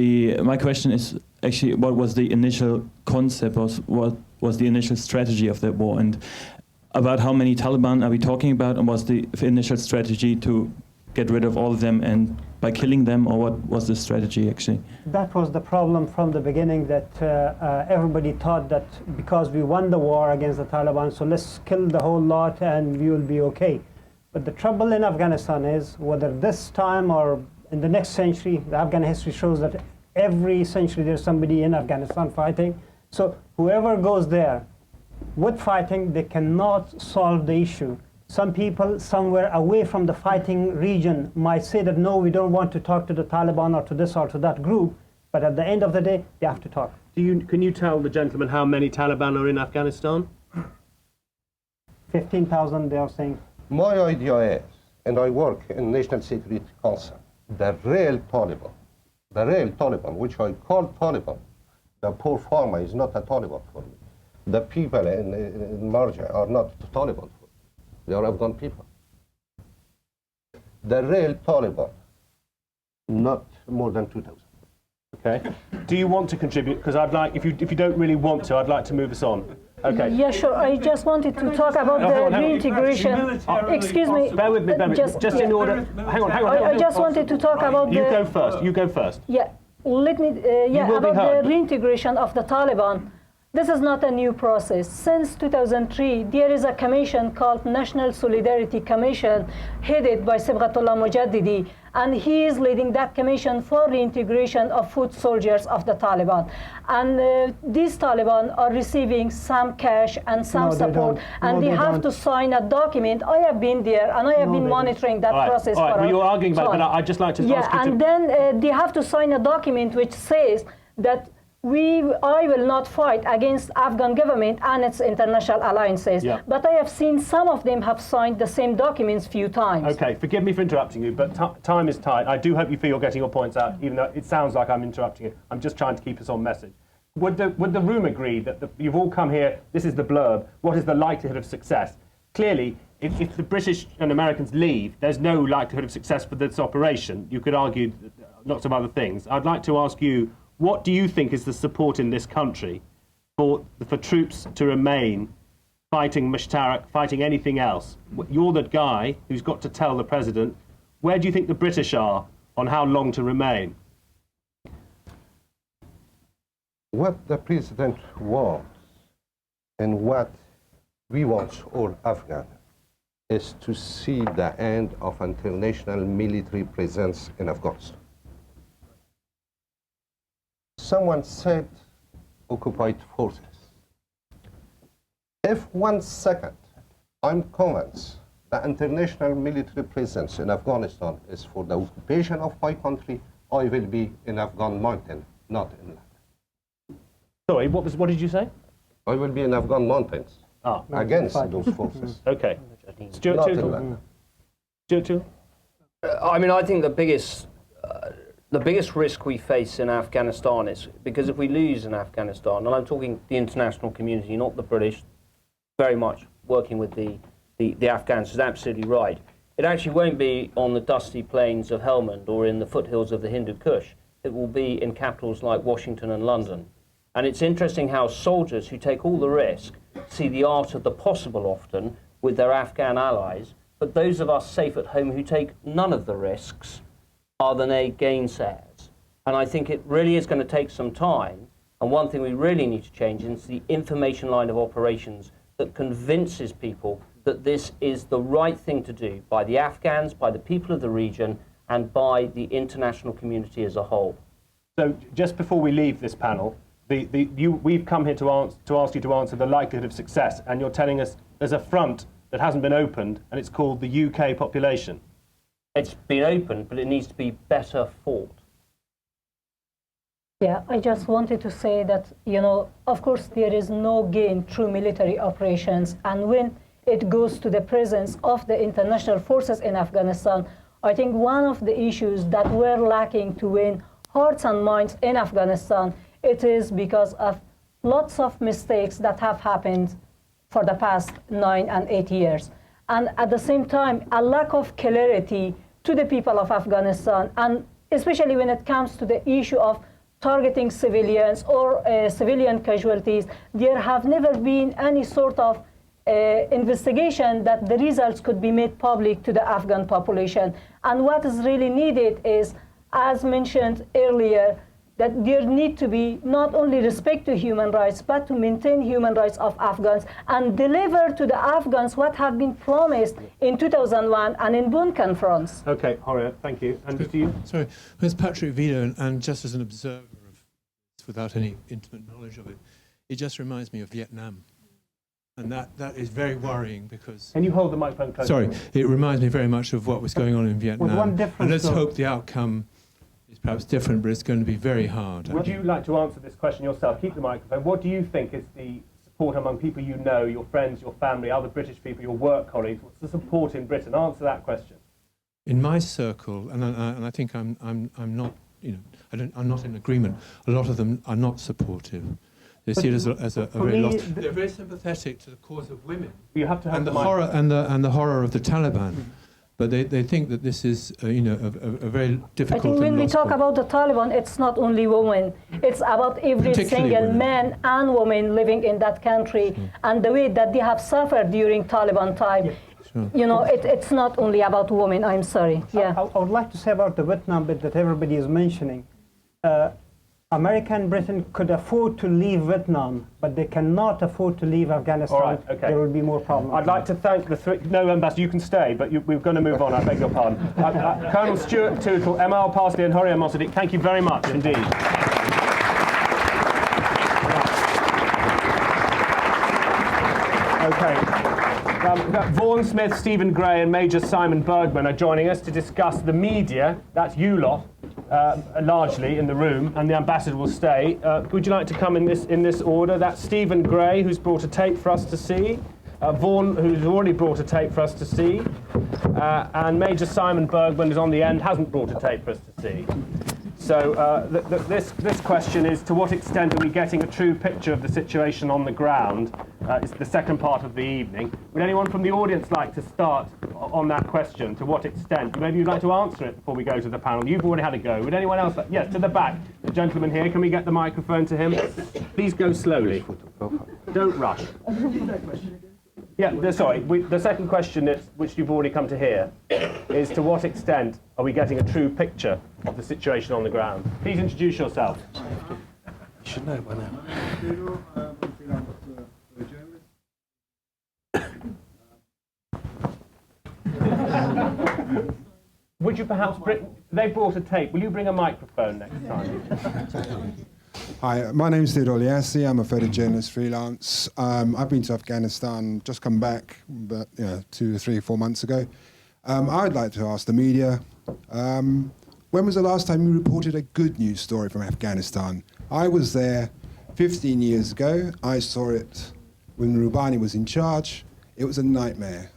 [SPEAKER 22] my question is actually, what was the initial concept, what was the initial strategy of the war, and about how many Taliban are we talking about, and was the initial strategy to get rid of all of them and by killing them, or what was the strategy actually?
[SPEAKER 14] That was the problem from the beginning, that everybody thought that because we won the war against the Taliban, so let's kill the whole lot and we will be okay. But the trouble in Afghanistan is, whether this time or in the next century, the Afghan history shows that every century there's somebody in Afghanistan fighting. So whoever goes there with fighting, they cannot solve the issue. Some people somewhere away from the fighting region might say that, no, we don't want to talk to the Taliban or to this or to that group, but at the end of the day, they have to talk.
[SPEAKER 1] Can you tell the gentleman how many Taliban are in Afghanistan?
[SPEAKER 14] 15,000, they are saying.
[SPEAKER 10] My idea is, and I work in National Security Council, the real Taliban, which I call Taliban, the poor farmer is not a Taliban for me. The people in Marja are not Taliban for me. They are Afghan people. The real Taliban, not more than 2,000.
[SPEAKER 1] Okay. Do you want to contribute? Because I'd like, if you don't really want to, I'd like to move us on. Okay.
[SPEAKER 13] Yeah, sure. I just wanted to talk about the reintegration. Excuse me.
[SPEAKER 1] Bear with me. Just in order. Hang on.
[SPEAKER 13] I just wanted to talk about
[SPEAKER 1] You go first. You go first.
[SPEAKER 13] Yeah. Let me. About the reintegration of the Taliban. This is not a new process. Since 2003, there is a commission called National Solidarity Commission, headed by Sibghatullah Mujaddidi, and he is leading that commission for reintegration of foot soldiers of the Taliban. And these Taliban are receiving some cash and some support, and they have to sign a document. I have been there, and I have been monitoring that process for a
[SPEAKER 1] well, you're arguing about it, but I'd just like to ask you to...
[SPEAKER 13] and then they have to sign a document which says that I will not fight against Afghan government and its international alliances. Yeah. But I have seen some of them have signed the same documents few times.
[SPEAKER 1] Okay, forgive me for interrupting you, but time is tight. I do hope you feel you're getting your points out, even though it sounds like I'm interrupting you. I'm just trying to keep us on message. Would the room agree that you've all come here, this is the blurb, what is the likelihood of success? Clearly, if the British and Americans leave, there's no likelihood of success for this operation. You could argue lots of other things. I'd like to ask you, what do you think is the support in this country for troops to remain fighting Moshtarak, fighting anything else? You're the guy who's got to tell the president, where do you think the British are on how long to remain?
[SPEAKER 10] What the president wants and what we want, all Afghans, is to see the end of international military presence in Afghanistan. Someone said occupied forces. If 1 second I'm convinced that international military presence in Afghanistan is for the occupation of my country, I will be in Afghan mountain, not in land.
[SPEAKER 1] Sorry, what did you say?
[SPEAKER 10] I will be in Afghan mountains against those forces.
[SPEAKER 1] Okay. Stuart Tootal?
[SPEAKER 12] I mean, I think the biggest risk we face in Afghanistan is, because if we lose in Afghanistan, and I'm talking the international community, not the British, very much working with the Afghans is absolutely right. It actually won't be on the dusty plains of Helmand or in the foothills of the Hindu Kush. It will be in capitals like Washington and London. And it's interesting how soldiers who take all the risk see the art of the possible often with their Afghan allies, but those of us safe at home who take none of the risks are the gainsayers. And I think it really is going to take some time. And one thing we really need to change is the information line of operations that convinces people that this is the right thing to do by the Afghans, by the people of the region, and by the international community as a whole.
[SPEAKER 1] So just before we leave this panel, we've come here to ask you to answer the likelihood of success, and you're telling us there's a front that hasn't been opened, and it's called the UK population.
[SPEAKER 12] It's been opened, but it needs to be better fought.
[SPEAKER 13] Yeah, I just wanted to say that, of course, there is no gain through military operations. And when it goes to the presence of the international forces in Afghanistan, I think one of the issues that we're lacking to win hearts and minds in Afghanistan, it is because of lots of mistakes that have happened for the past 9 and 8 years. And at the same time, a lack of clarity to the people of Afghanistan, and especially when it comes to the issue of targeting civilians or civilian casualties, there have never been any sort of investigation that the results could be made public to the Afghan population. And what is really needed is, as mentioned earlier, that there need to be not only respect to human rights, but to maintain human rights of Afghans and deliver to the Afghans what have been promised in 2001 and in Bonn Conference.
[SPEAKER 1] Okay, Horia, thank you. And to you?
[SPEAKER 2] Sorry, as Patrick Vito, and just as an observer of this, without any intimate knowledge of it, it just reminds me of Vietnam. And that is very worrying because...
[SPEAKER 1] Can you hold the microphone closer?
[SPEAKER 2] Sorry, it reminds me very much of what was going on in Vietnam.
[SPEAKER 14] With one difference,
[SPEAKER 2] and let's
[SPEAKER 14] though.
[SPEAKER 2] hope the outcome is perhaps different, but it's going to be very hard.
[SPEAKER 1] Would you like to answer this question yourself? Keep the microphone. What do you think is the support among people you know, your friends, your family, other British people, your work colleagues? What's the support in Britain? Answer that question.
[SPEAKER 2] In my circle, and I think I'm not, I'm not in agreement. A lot of them are not supportive. They see it as a very lost. They're very sympathetic to the cause of women.
[SPEAKER 1] You have to have
[SPEAKER 2] and the horror and the horror of the Taliban. But they think that this is, a very difficult.
[SPEAKER 13] I think when we talk about the Taliban, it's not only women. It's about every single man and woman living in that country, and the way that they have suffered during Taliban time.
[SPEAKER 2] Sure.
[SPEAKER 13] It's not only about women. I'm sorry. Yeah.
[SPEAKER 14] I would like to say about the Vietnam bit that everybody is mentioning. America and Britain could afford to leave Vietnam, but they cannot afford to leave Afghanistan.
[SPEAKER 1] All right, okay.
[SPEAKER 14] There will be more problems.
[SPEAKER 1] I'd like to thank the three... No, Ambassador, you can stay, but we're going to move on. I beg your pardon. Colonel Stuart Tootal, Emal Pasarly and Horia Mosadiq, thank you very much indeed. Okay. Vaughan Smith, Stephen Gray and Major Simon Bergman are joining us to discuss the media. That's you lot. Largely in the room, and the ambassador will stay. Would you like to come in this order? That's Stephen Gray, who's brought a tape for us to see. Vaughan, who's already brought a tape for us to see. And Major Simon Bergman, who's on the end, hasn't brought a tape for us to see. So this question is, to what extent are we getting a true picture of the situation on the ground? It's the second part of the evening. Would anyone from the audience like to start on that question? To what extent? Maybe you'd like to answer it before we go to the panel. You've already had a go. Would anyone else? Yes, to the back. The gentleman here. Can we get the microphone to him? Please go slowly. Don't rush. Yeah, sorry. The second question, which you've already come to hear, is to what extent are we getting a true picture of the situation on the ground? Please introduce yourself.
[SPEAKER 4] You should know by now.
[SPEAKER 1] Would you perhaps they brought a tape. Will you bring a microphone next time?
[SPEAKER 23] Hi, my name's Stuart Tootal. I'm a photojournalist freelance. I've been to Afghanistan, just come back, but 2, 3, 4 months ago. I'd like to ask the media, when was the last time you reported a good news story from Afghanistan? I was there 15 years ago. I saw it when Rubani was in charge. It was a nightmare.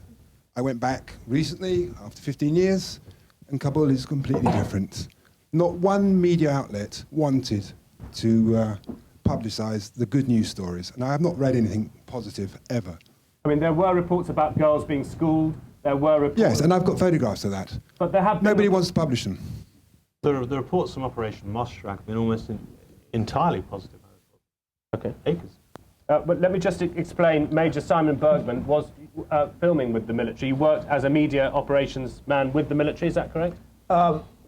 [SPEAKER 23] I went back recently, after 15 years, and Kabul is completely different. Not one media outlet wanted to publicise the good news stories, and I have not read anything positive ever.
[SPEAKER 1] I mean, there were reports about girls being schooled. There were reports.
[SPEAKER 23] Yes, and I've got photographs of that.
[SPEAKER 1] But there have
[SPEAKER 23] nobody wants to publish them.
[SPEAKER 24] The reports from Operation Moshtarak have been almost entirely positive.
[SPEAKER 1] Okay. But let me just explain. Major Simon Bergman was filming with the military. You worked as a media operations man with the military. Is that correct?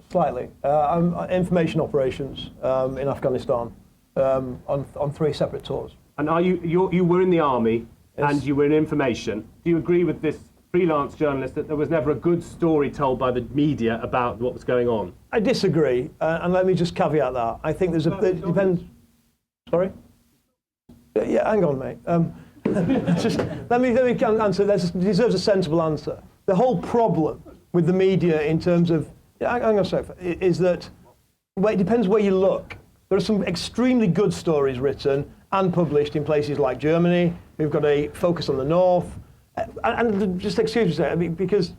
[SPEAKER 25] Slightly. I'm information operations in Afghanistan on 3 separate tours.
[SPEAKER 1] And you were in the army, yes, and you were in information. Do you agree with this freelance journalist that there was never a good story told by the media about what was going on?
[SPEAKER 25] I disagree, and let me just caveat that. I think there's it depends. Sorry? Yeah, hang on, mate. Just let me answer. This deserves a sensible answer. The whole problem with the media in terms of hang on a second, is that it depends where you look. There are some extremely good stories written and published in places like Germany. We've got a focus on the north. And just excuse me, I mean, because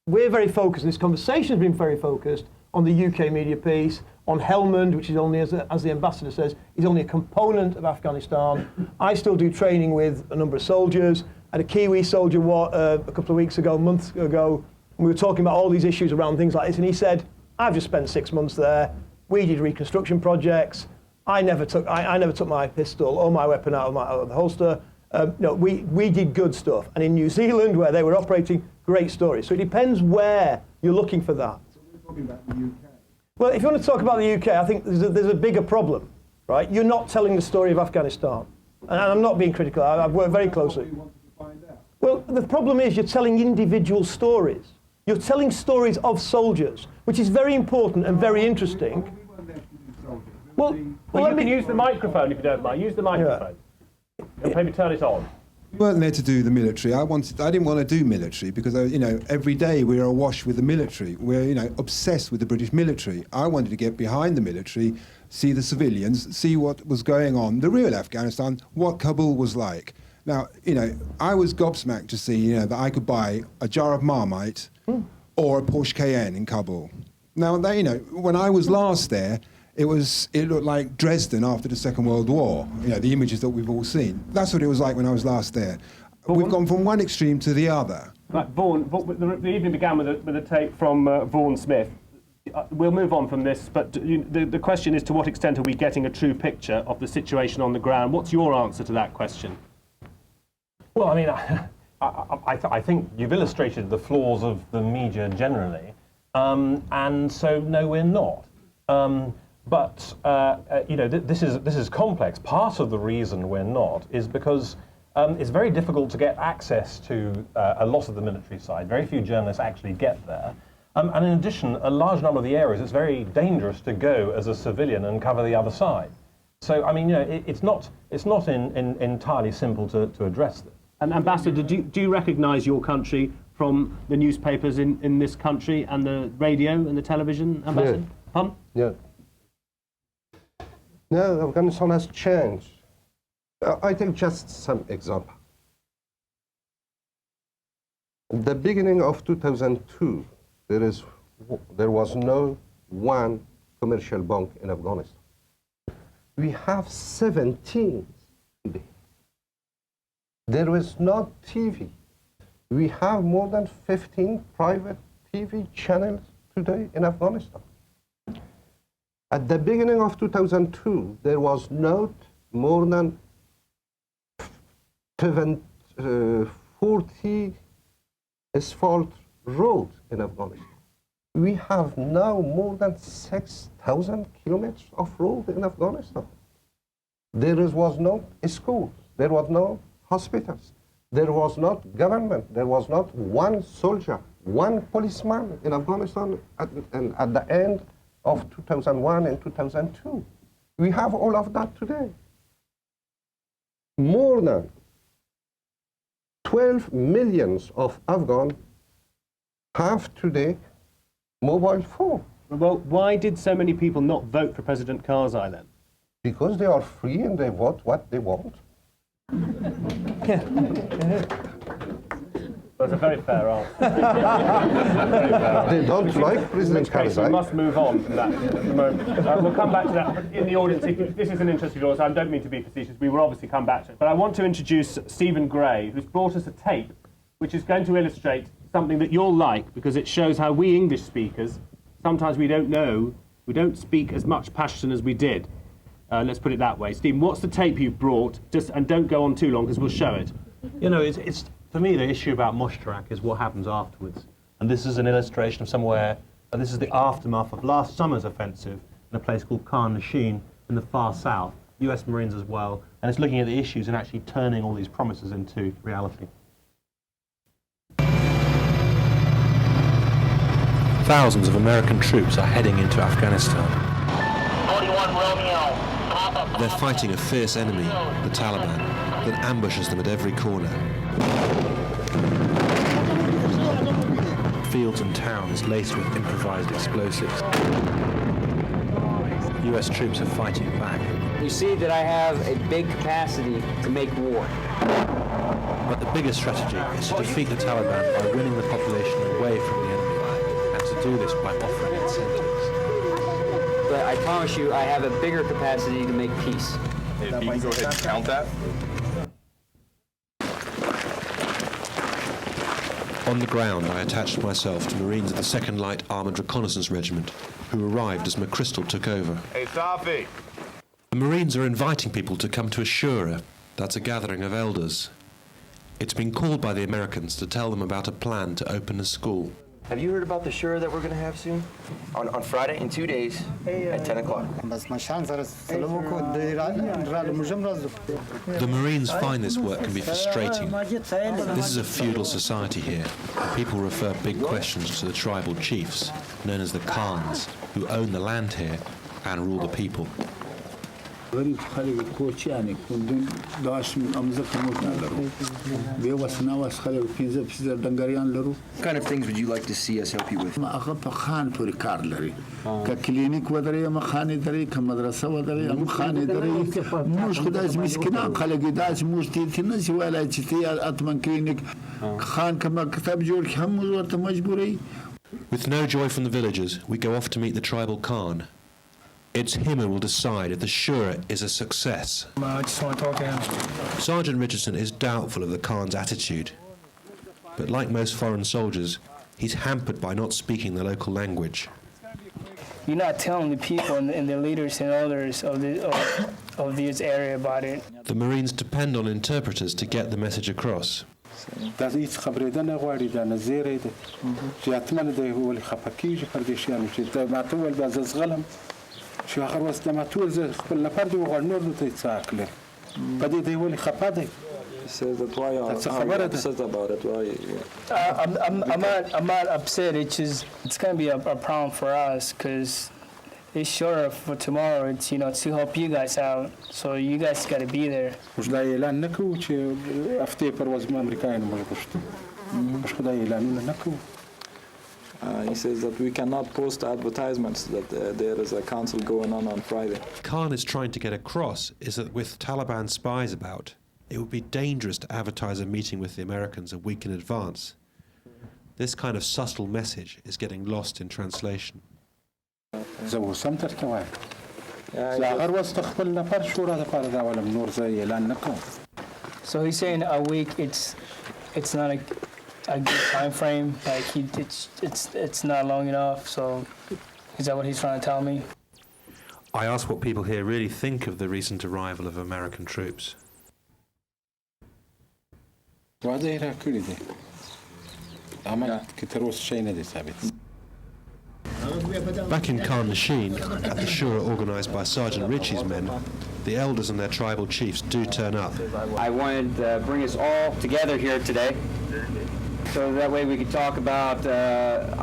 [SPEAKER 25] we're very focused, this conversation has been very focused on the UK media piece, on Helmand, which is only, as the ambassador says, is only a component of Afghanistan. I still do training with a number of soldiers. I had a Kiwi soldier a couple of weeks ago, a month ago, and we were talking about all these issues around things like this, and he said, I've just spent 6 months there. We did reconstruction projects. I never took my pistol or my weapon out of the holster. No, we did good stuff. And in New Zealand, where they were operating, great stories. So it depends where you're looking for that.
[SPEAKER 23] So we're talking about the UK.
[SPEAKER 25] Well, if you want to talk about the UK, I think there's a bigger problem, right? You're not telling the story of Afghanistan. And I'm not being critical, I've worked very closely. Well, the problem is you're telling individual stories. You're telling stories of soldiers, which is very important and very interesting.
[SPEAKER 1] Well, you can use the microphone if you don't mind. Use the microphone. And maybe turn it on.
[SPEAKER 23] We weren't there to do the military. I didn't want to do military because, every day we're awash with the military. We're, obsessed with the British military. I wanted to get behind the military, see the civilians, see what was going on, the real Afghanistan, what Kabul was like. Now, I was gobsmacked to see, that I could buy a jar of Marmite or a Porsche Cayenne in Kabul. Now, when I was last there, it looked like Dresden after the Second World War, the images that we've all seen. That's what it was like when I was last there. We've gone from one extreme to the other.
[SPEAKER 1] Right, Vaughan, the evening began with a tape from Vaughan Smith. We'll move on from this, but the question is, to what extent are we getting a true picture of the situation on the ground? What's your answer to that question?
[SPEAKER 3] Well, I mean, I think you've illustrated the flaws of the media generally, and so no, we're not. But this is complex. Part of the reason we're not is because it's very difficult to get access to a lot of the military side. Very few journalists actually get there. And in addition, a large number of the areas, it's very dangerous to go as a civilian and cover the other side. So, I mean, it's not entirely simple to address this.
[SPEAKER 1] And Ambassador, do you recognise your country from the newspapers in this country and the radio and the television, Ambassador?
[SPEAKER 10] Yeah. Yeah. No, Afghanistan has changed. I take just some example. At the beginning of 2002, there was no one commercial bank in Afghanistan. We have 17 today. There was no TV. We have more than 15 private TV channels today in Afghanistan. At the beginning of 2002, there was not more than 40 asphalt roads in Afghanistan. We have now more than 6,000 kilometers of road in Afghanistan. There was no schools, there was no hospitals, there was not government, there was not one soldier, one policeman in Afghanistan at the end of 2001 and 2002. We have all of that today. More than 12 million of Afghans have today mobile phone.
[SPEAKER 1] Well, why did so many people not vote for President Karzai then?
[SPEAKER 10] Because they are free and they vote what they want.
[SPEAKER 1] That's a very fair answer.
[SPEAKER 10] They don't like President Karzai.
[SPEAKER 1] We must move on from that at the moment. We'll come back to that. But in the audience, if this is an interest of yours, I don't mean to be facetious, we will obviously come back to it. But I want to introduce Stephen Gray, who's brought us a tape which is going to illustrate something that you'll like, because it shows how we English speakers, sometimes we don't speak as much Pashtun as we did. Let's put it that way. Stephen, what's the tape you've brought? And don't go on too long, because we'll show it.
[SPEAKER 24] It's for me, the issue about Moshtarak is what happens afterwards. And this is an illustration of somewhere, and this is the aftermath of last summer's offensive in a place called Khan Nashin in the far south, US Marines as well, and it's looking at the issues and actually turning all these promises into reality.
[SPEAKER 3] Thousands of American troops are heading into Afghanistan.
[SPEAKER 5] 41 Romeo.
[SPEAKER 3] They're fighting a fierce enemy, the Taliban, that ambushes them at every corner. Fields and towns laced with improvised explosives. US troops are fighting back.
[SPEAKER 6] You see that I have a big capacity to make war.
[SPEAKER 3] But the biggest strategy is to defeat the Taliban by winning the population away from the enemy, and to do this by offering incentives.
[SPEAKER 6] But I promise you, I have a bigger capacity to make peace.
[SPEAKER 7] If you can go ahead and count that.
[SPEAKER 3] On the ground, I attached myself to Marines of the 2nd Light Armoured Reconnaissance Regiment, who arrived as McChrystal took over.
[SPEAKER 7] Hey, Safi!
[SPEAKER 3] The Marines are inviting people to come to a shura. That's a gathering of elders. It's been called by the Americans to tell them about a plan to open a school.
[SPEAKER 8] Have you heard about the Shura that we're going to have soon? On Friday, in 2 days, at 10 o'clock.
[SPEAKER 3] The Marines find this work can be frustrating. This is a feudal society here. People refer big questions to the tribal chiefs, known as the Khans, who own the land here and rule the people.
[SPEAKER 9] غریب خلک کوچیانی کندون داش امزک موت ندارو بیوس نواس خلک پینزه پینزه دنگریان لرو.
[SPEAKER 8] What kind of things would you like to see us help you with?
[SPEAKER 9] ما آخر پخان پوری کار لری. ككلينيك ودري ما خاني دري كمدرسة ودري ما خاني دري مش خداش مسكنا خلق داش مش تيتنس ولا تشتي أطمن كلينيك خان كما كتاب جور هم وزارة مجبوري.
[SPEAKER 3] With no joy from the villagers, we go off to meet the tribal Khan. It's him who will decide if the Shura is a success.
[SPEAKER 11] I just want to talk to him.
[SPEAKER 3] Sergeant Richardson is doubtful of the Khan's attitude. But like most foreign soldiers, he's hampered by not speaking the local language.
[SPEAKER 11] You're not telling the people and the leaders and elders of this area about it.
[SPEAKER 3] The Marines depend on interpreters to get the message across.
[SPEAKER 9] داز هیچ خبریدن نغواړي دا نظیره ده چې اتمنه دی ولې خفه کیږي پردیشیانو چې ما ته وویل دا زه زغلم چې آخر وس دا ما ته وویل زه خپل لپاره دې وغواړم نور نو ته یې څه حق لري په دې دی ولې خفه دی څه خبره ده
[SPEAKER 11] I'm not upset. It's going to be a problem for us because it's sure for tomorrow. It's to help you guys out. So you guys got to be there.
[SPEAKER 9] مش دا اعلان نکوو چې هفتې پرواز امریکایانو موږ غوښتو مش خو دا اعلانونه نکوو.
[SPEAKER 22] He says that we cannot post advertisements that there is a council going on Friday.
[SPEAKER 3] Khan is trying to get across is that with Taliban spies about, it would be dangerous to advertise a meeting with the Americans a week in advance. This kind of subtle message is getting lost in translation.
[SPEAKER 9] زه اوسم درته وایم زه هغه ورځ ته خپل نفر شورا دپاره راولم نور زه اعلان نه کوم.
[SPEAKER 11] So he's saying a week. It's not a good time frame. Like it's not long enough. So is that what he's trying to tell me?
[SPEAKER 3] I ask what people here really think of the recent arrival of American troops.
[SPEAKER 9] وعده یې راکړې دی عمل کې تر اوسه شی نه دی ثابت.
[SPEAKER 3] Back in Karnashin, at the Shura organised by Sergeant Ritchie's men, the elders and their tribal chiefs do turn up.
[SPEAKER 6] I wanted to bring us all together here today, so that way we could talk about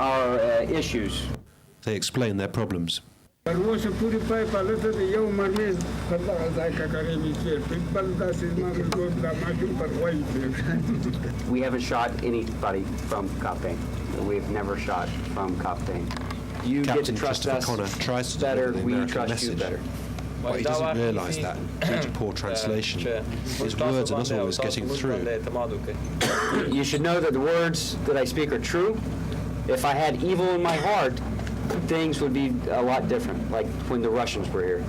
[SPEAKER 6] our issues.
[SPEAKER 3] They explain their problems.
[SPEAKER 6] We haven't shot anybody from Kapeng. We've never shot from Kapeng. You
[SPEAKER 3] Captain
[SPEAKER 6] get to trust
[SPEAKER 3] Christopher
[SPEAKER 6] us
[SPEAKER 3] Connor tries to
[SPEAKER 6] better,
[SPEAKER 3] deliver the
[SPEAKER 6] we
[SPEAKER 3] American
[SPEAKER 6] trust
[SPEAKER 3] message.
[SPEAKER 6] you better.
[SPEAKER 3] But he doesn't realise that, due to poor translation, his words are not always getting through.
[SPEAKER 6] You should know that the words that I speak are true. If I had evil in my heart, things would be a lot different, like when the Russians were here.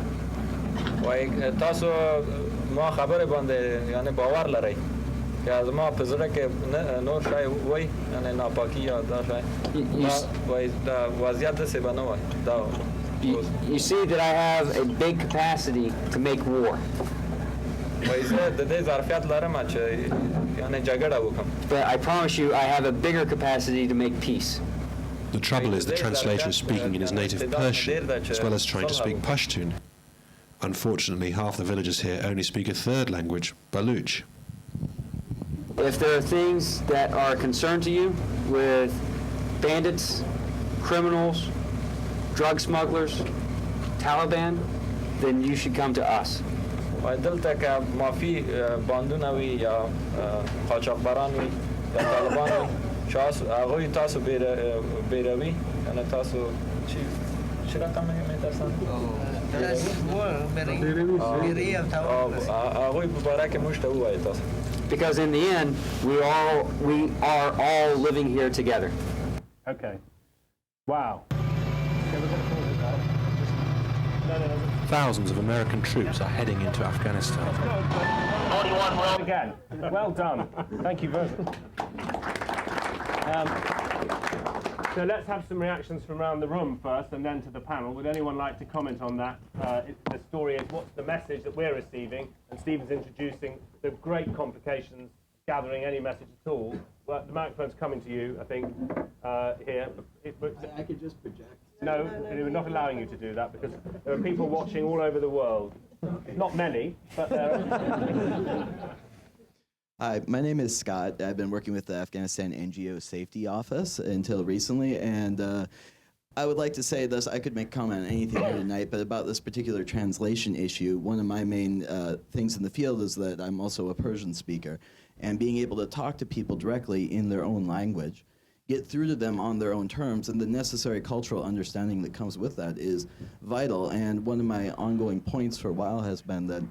[SPEAKER 6] You see that I have a big capacity to make war. But I promise you I have a bigger capacity to make peace.
[SPEAKER 3] The trouble is the translator is speaking in his native Persian, as well as trying to speak Pashtun. Unfortunately, half the villagers here only speak a third language, Baluch.
[SPEAKER 6] If there are things that are a concern to you with bandits, criminals, drug smugglers, Taliban, then you should come to us. Because in the end, we are all living here together.
[SPEAKER 1] Okay. Wow.
[SPEAKER 3] Thousands of American troops are heading into Afghanistan.
[SPEAKER 1] Again. Well done. Thank you very much. So let's have some reactions from around the room first and then to the panel. Would anyone like to comment on that? The story is what's the message that we're receiving, and Stephen's introducing the great complications gathering any message at all, well, the microphone's coming to you, I think, here.
[SPEAKER 15] I could just project.
[SPEAKER 1] No, we're not allowing you to do that because there are people watching all over the world. Not many, but there are.
[SPEAKER 15] Hi, my name is Scott. I've been working with the Afghanistan NGO Safety Office until recently, and I would like to say this. I could make comment on anything here tonight, but about this particular translation issue, one of my main things in the field is that I'm also a Persian speaker, and being able to talk to people directly in their own language, get through to them on their own terms, and the necessary cultural understanding that comes with that is vital. And one of my ongoing points for a while has been that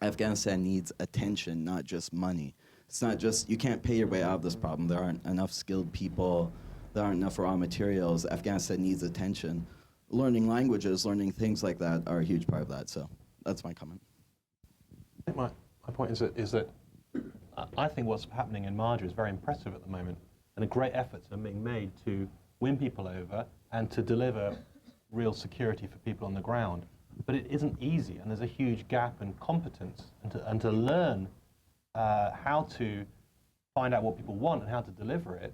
[SPEAKER 15] Afghanistan needs attention, not just money. It's not just, you can't pay your way out of this problem. There aren't enough skilled people. There aren't enough raw materials. Afghanistan needs attention. Learning languages, learning things like that are a huge part of that. So that's my comment.
[SPEAKER 24] I think my point is that I think what's happening in Marja is very impressive at the moment, and a great efforts are being made to win people over and to deliver real security for people on the ground. But it isn't easy, and there's a huge gap in competence, and to learn how to find out what people want and how to deliver it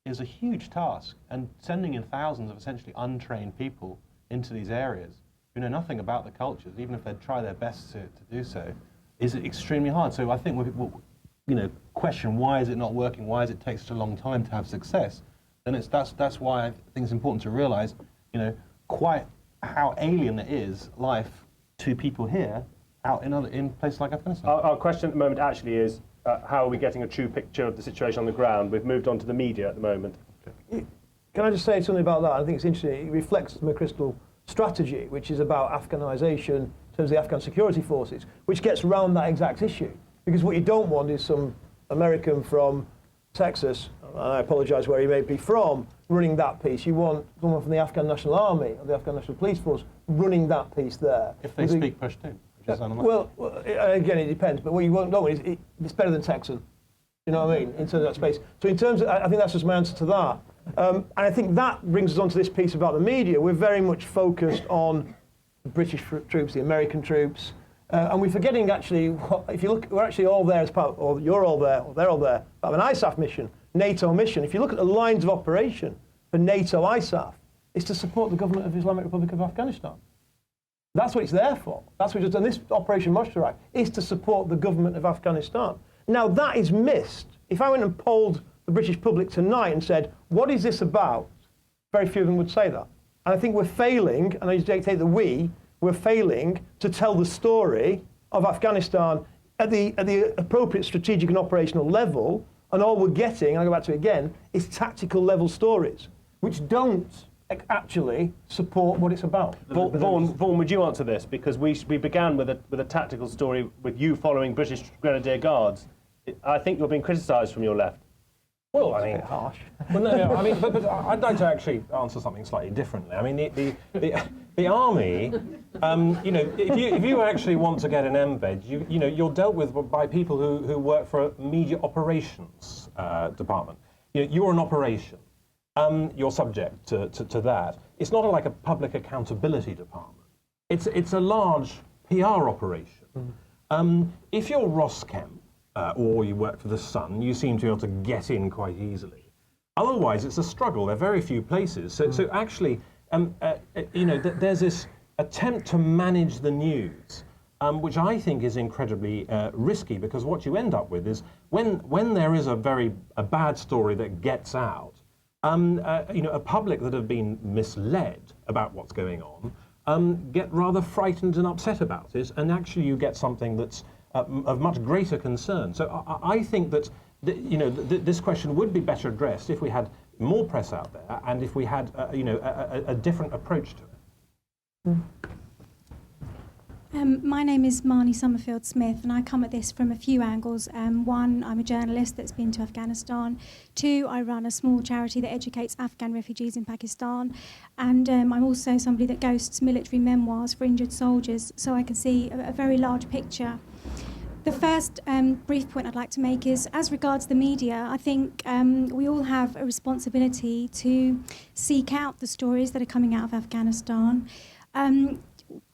[SPEAKER 24] is a huge task. And sending in thousands of essentially untrained people into these areas who know nothing about the cultures, even if they try their best to do so, is extremely hard. So I think when people question why is it not working, why does it take such a long time to have success, then that's why I think it's important to realize quite how alien it is life to people here out in places like Afghanistan.
[SPEAKER 1] Our question at the moment actually is, how are we getting a true picture of the situation on the ground? We've moved on to the media at the moment.
[SPEAKER 25] Can I just say something about that? I think it's interesting. It reflects the McChrystal strategy, which is about Afghanisation in terms of the Afghan security forces, which gets around that exact issue. Because what you don't want is some American from Texas, and I apologise where he may be from, running that piece. You want someone from the Afghan National Army or the Afghan National Police Force running that piece there.
[SPEAKER 24] If they speak Pashto.
[SPEAKER 25] Well, again, it depends. But what you won't know is it's better than Texan. You know what I mean? In terms of that space. So in terms of, I think that's just my answer to that. And I think that brings us on to this piece about the media. We're very much focused on the British troops, the American troops. And we're forgetting actually, if you look, we're actually all there as part, or you're all there, or they're all there, part of an ISAF mission, NATO mission. If you look at the lines of operation for NATO ISAF, it's to support the government of the Islamic Republic of Afghanistan. That's what it's there for. That's what it's done. This Operation Moshtarak is to support the government of Afghanistan. Now that is missed. If I went and polled the British public tonight and said, what is this about? Very few of them would say that. And I think we're failing, and I dictate that we're failing to tell the story of Afghanistan at the appropriate strategic and operational level, and all we're getting, and I'll go back to it again, is tactical level stories, which don't actually support what it's about.
[SPEAKER 1] Vaughan, would you answer this? Because we began with a tactical story with you following British Grenadier Guards. I think you're being criticised from your left.
[SPEAKER 16] Well, I mean,
[SPEAKER 25] harsh.
[SPEAKER 16] Well, no, I mean, but I'd like to actually answer something slightly differently. I mean, the army, if you actually want to get an embed, you're dealt with by people who work for a media operations department. You're an operation. You're subject to that. It's not like a public accountability department. It's a large PR operation. If you're Roskemp, or you work for the Sun, you seem to be able to get in quite easily. Otherwise, it's a struggle. There are very few places. So actually, there's this attempt to manage the news, which I think is incredibly risky, because what you end up with is when there is a bad story that gets out, a public that have been misled about what's going on get rather frightened and upset about it, and actually you get something that's of much greater concern. So I think that this question would be better addressed if we had more press out there, and if we had a different approach to it.
[SPEAKER 17] My name is Marnie Summerfield-Smith, and I come at this from a few angles. One, I'm a journalist that's been to Afghanistan. Two, I run a small charity that educates Afghan refugees in Pakistan. And I'm also somebody that ghosts military memoirs for injured soldiers, so I can see a very large picture. The first brief point I'd like to make is, as regards the media, I think we all have a responsibility to seek out the stories that are coming out of Afghanistan.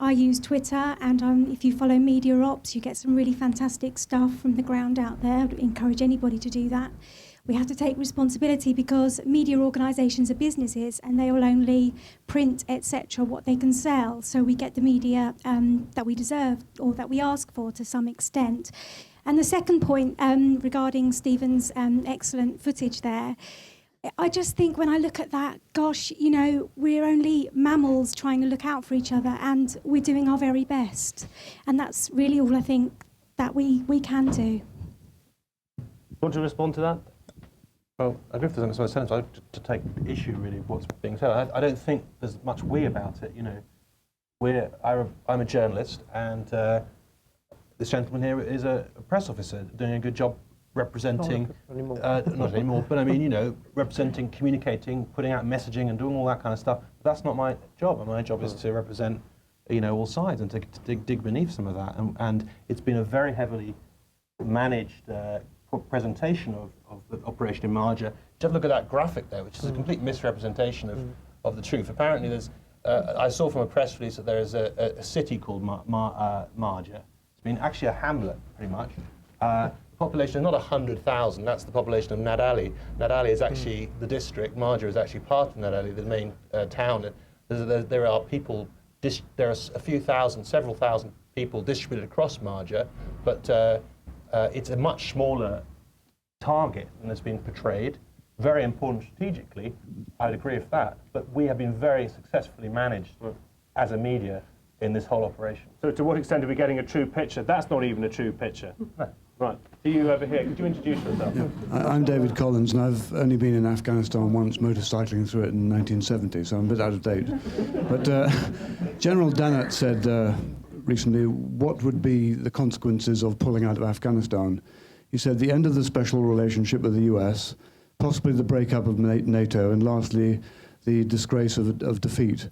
[SPEAKER 17] I use Twitter, and if you follow Media Ops, you get some really fantastic stuff from the ground out there. I'd encourage anybody to do that. We have to take responsibility because media organisations are businesses and they will only print, etc., what they can sell. So we get the media that we deserve or that we ask for to some extent. And the second point regarding Stephen's excellent footage there, I just think when I look at that, gosh, you know, we're only mammals trying to look out for each other and we're doing our very best. And that's really all I think that we can do.
[SPEAKER 1] Want to respond to that?
[SPEAKER 24] Well, I agree with the sentence. I have to take issue really with what's being said. I don't think there's much we about it. You know, I'm a journalist, and this gentleman here is a press officer doing a good job representing. Not anymore, but I mean, you know, representing, communicating, putting out messaging, and doing all that kind of stuff. But that's not my job. And my job is to represent, you know, all sides and to dig beneath some of that. And it's been a very heavily managed presentation of the Operation Moshtarak. Just have a look at that graphic there, which is a complete misrepresentation of the truth. Apparently, there's I saw from a press release that there is a city called Marja. It's been actually a hamlet, pretty much. Population is not 100,000. That's the population of Nadali. Nadali is actually the district. Marja is actually part of Nadali, the main town. And there are people. There are a few thousand, several thousand people distributed across Marja, but it's a much smaller target than has been portrayed. Very important strategically, I'd agree with that, but we have been very successfully managed as a media in this whole operation.
[SPEAKER 1] So to what extent are we getting a true picture? That's not even a true picture. No. Right, to you over here, could you introduce yourself?
[SPEAKER 12] Yeah. I'm David Collins, and I've only been in Afghanistan once, motorcycling through it in 1970, so I'm a bit out of date. But General Dannett said recently, what would be the consequences of pulling out of Afghanistan? He said the end of the special relationship with the US, possibly the breakup of NATO, and lastly, the disgrace of defeat.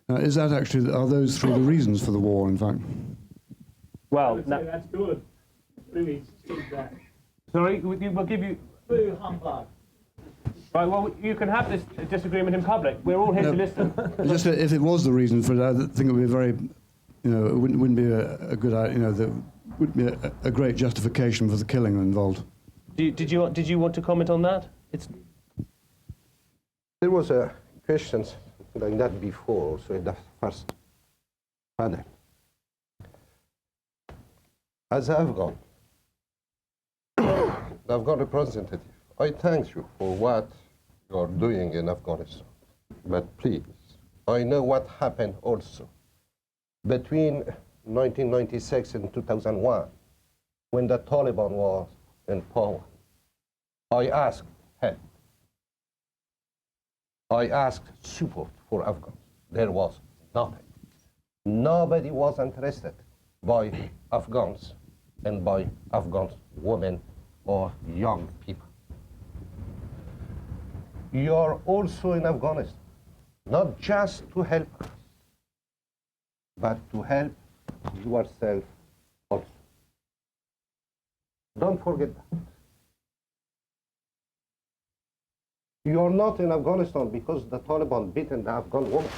[SPEAKER 12] Now, is that actually, are those three the reasons for the war, in fact?
[SPEAKER 1] Well,
[SPEAKER 18] that's good. Really,
[SPEAKER 1] sorry, we'll give you...
[SPEAKER 18] Boo humbug.
[SPEAKER 1] Right, well, you can have this disagreement in public. We're all here to listen.
[SPEAKER 12] Just if it was the reason for it, I think it would be very, you know, it wouldn't be a good, you know, there wouldn't be a great justification for the killing involved.
[SPEAKER 1] Did you want to comment on that?
[SPEAKER 10] There was a question like that before, so in the first panel. As Afghan, the Afghan representative, I thank you for what you are doing in Afghanistan. But please, I know what happened also between 1996 and 2001, when the Taliban was in power. I asked help. I asked support for Afghans. There was nothing. Nobody was interested by Afghans and by Afghan women or young people. You are also in Afghanistan, not just to help us, but to help yourself also. Don't forget that. You are not in Afghanistan because the Taliban beaten the Afghan woman.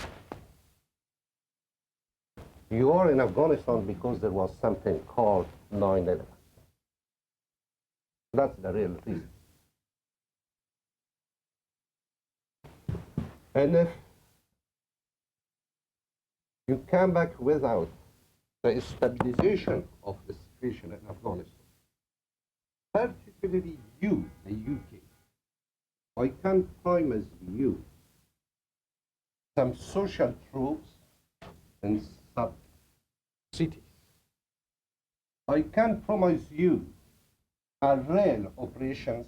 [SPEAKER 10] You are in Afghanistan because there was something called 9/11. That's the real reason. And if you come back without the stabilization of the situation in Afghanistan, particularly you, the UK, I can promise you some social troops in some cities. I can promise you a real operations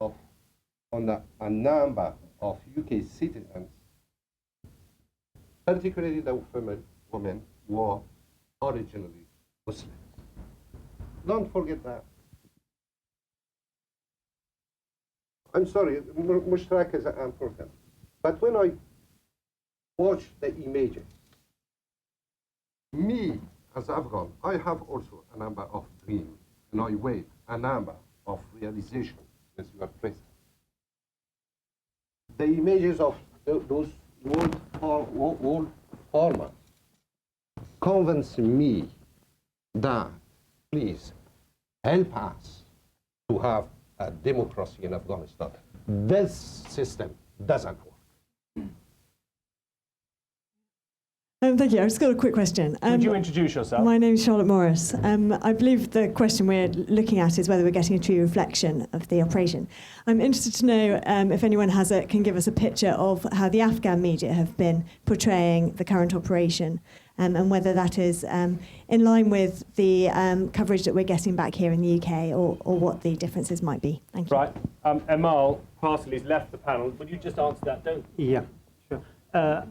[SPEAKER 10] on a number of UK citizens, particularly the women who are originally Muslims. Don't forget that. I'm sorry, Moshtarak is important. But when I watch the images, me as Afghan, I have also a number of dreams, and I wait a number of realizations as you are present. The images of those old farmers convince me that, please, help us to have a democracy in Afghanistan. This system doesn't work.
[SPEAKER 2] Thank you. I've just got a quick question.
[SPEAKER 1] Would you introduce yourself?
[SPEAKER 2] My name is Charlotte Morris. I believe the question we're looking at is whether we're getting a true reflection of the operation. I'm interested to know if anyone can give us a picture of how the Afghan media have been portraying the current operation, and whether that is in line with the coverage that we're getting back here in the UK, or what the differences might be. Thank you.
[SPEAKER 1] Right. Emal Pasarly's left the panel. Would you just answer that?
[SPEAKER 14] Yeah, sure.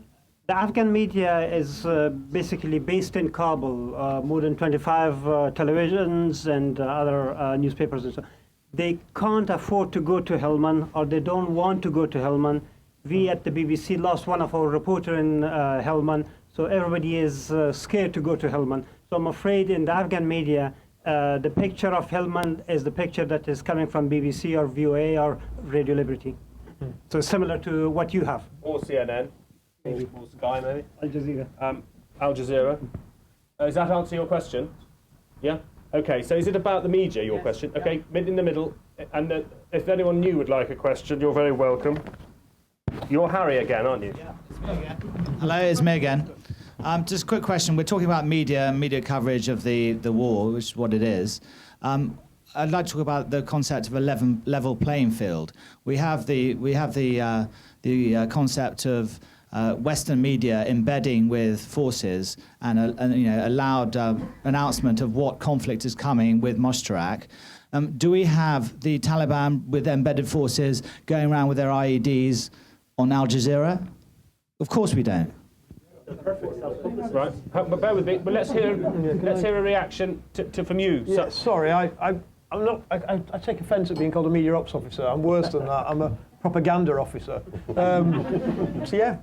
[SPEAKER 14] The Afghan media is basically based in Kabul, more than 25 televisions and other newspapers and so on. They can't afford to go to Helmand, or they don't want to go to Helmand. We at the BBC lost one of our reporters in Helmand, so everybody is scared to go to Helmand. So I'm afraid in the Afghan media, the picture of Helmand is the picture that is coming from BBC or VOA or Radio Liberty. So similar to what you have.
[SPEAKER 1] Or CNN. Or Sky, maybe?
[SPEAKER 14] Al Jazeera.
[SPEAKER 1] Al Jazeera. Does that answer your question? Yeah? Okay, so is it about the media, your question? Okay, in the middle. And if anyone new would like a question, you're very welcome. You're Harry again, aren't you? Yeah,
[SPEAKER 13] it's me again. Hello, it's me again. Just a quick question. We're talking about media coverage of the war, which is what it is. I'd like to talk about the concept of a level playing field. We have the concept of Western media embedding with forces and a loud announcement of what conflict is coming with Moshtarak. Do we have the Taliban with embedded forces going around with their IEDs on Al Jazeera? Of course we don't.
[SPEAKER 1] Right, but bear with me. But let's hear a reaction from you.
[SPEAKER 25] Yeah, sorry, I'm not. I take offence at being called a media ops officer. I'm worse than that. I'm a propaganda officer. So yeah,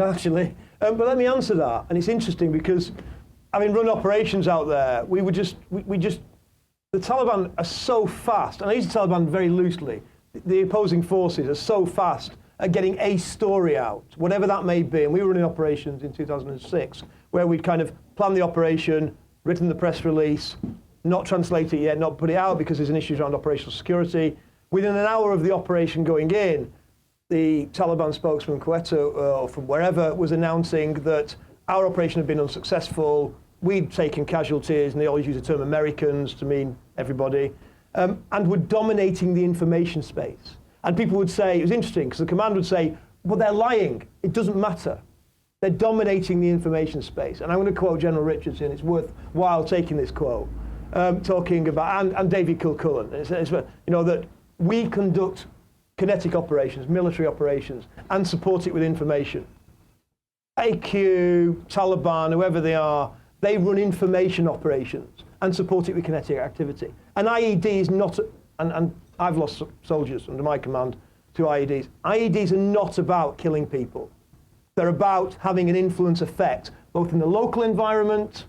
[SPEAKER 25] actually. But let me answer that. And it's interesting because, having run operations out there, we just the Taliban are so fast, and I use the Taliban very loosely. The opposing forces are so fast at getting a story out, whatever that may be. And we were running operations in 2006, where we'd kind of planned the operation, written the press release, not translated it yet, not put it out because there's an issue around operational security. Within an hour of the operation going in, the Taliban spokesman, Quetta, or from wherever, was announcing that our operation had been unsuccessful, we'd taken casualties, and they always use the term Americans to mean everybody, and were dominating the information space. And people would say, it was interesting, because the command would say, well, they're lying, it doesn't matter. They're dominating the information space. And I'm going to quote General Richardson, it's worthwhile taking this quote, talking about, and David Kilcullen, that we conduct kinetic operations, military operations, and support it with information. AQ, Taliban, whoever they are, they run information operations and support it with kinetic activity. An IED is not, and I've lost soldiers under my command to IEDs. IEDs are not about killing people. They're about having an influence effect, both in the local environment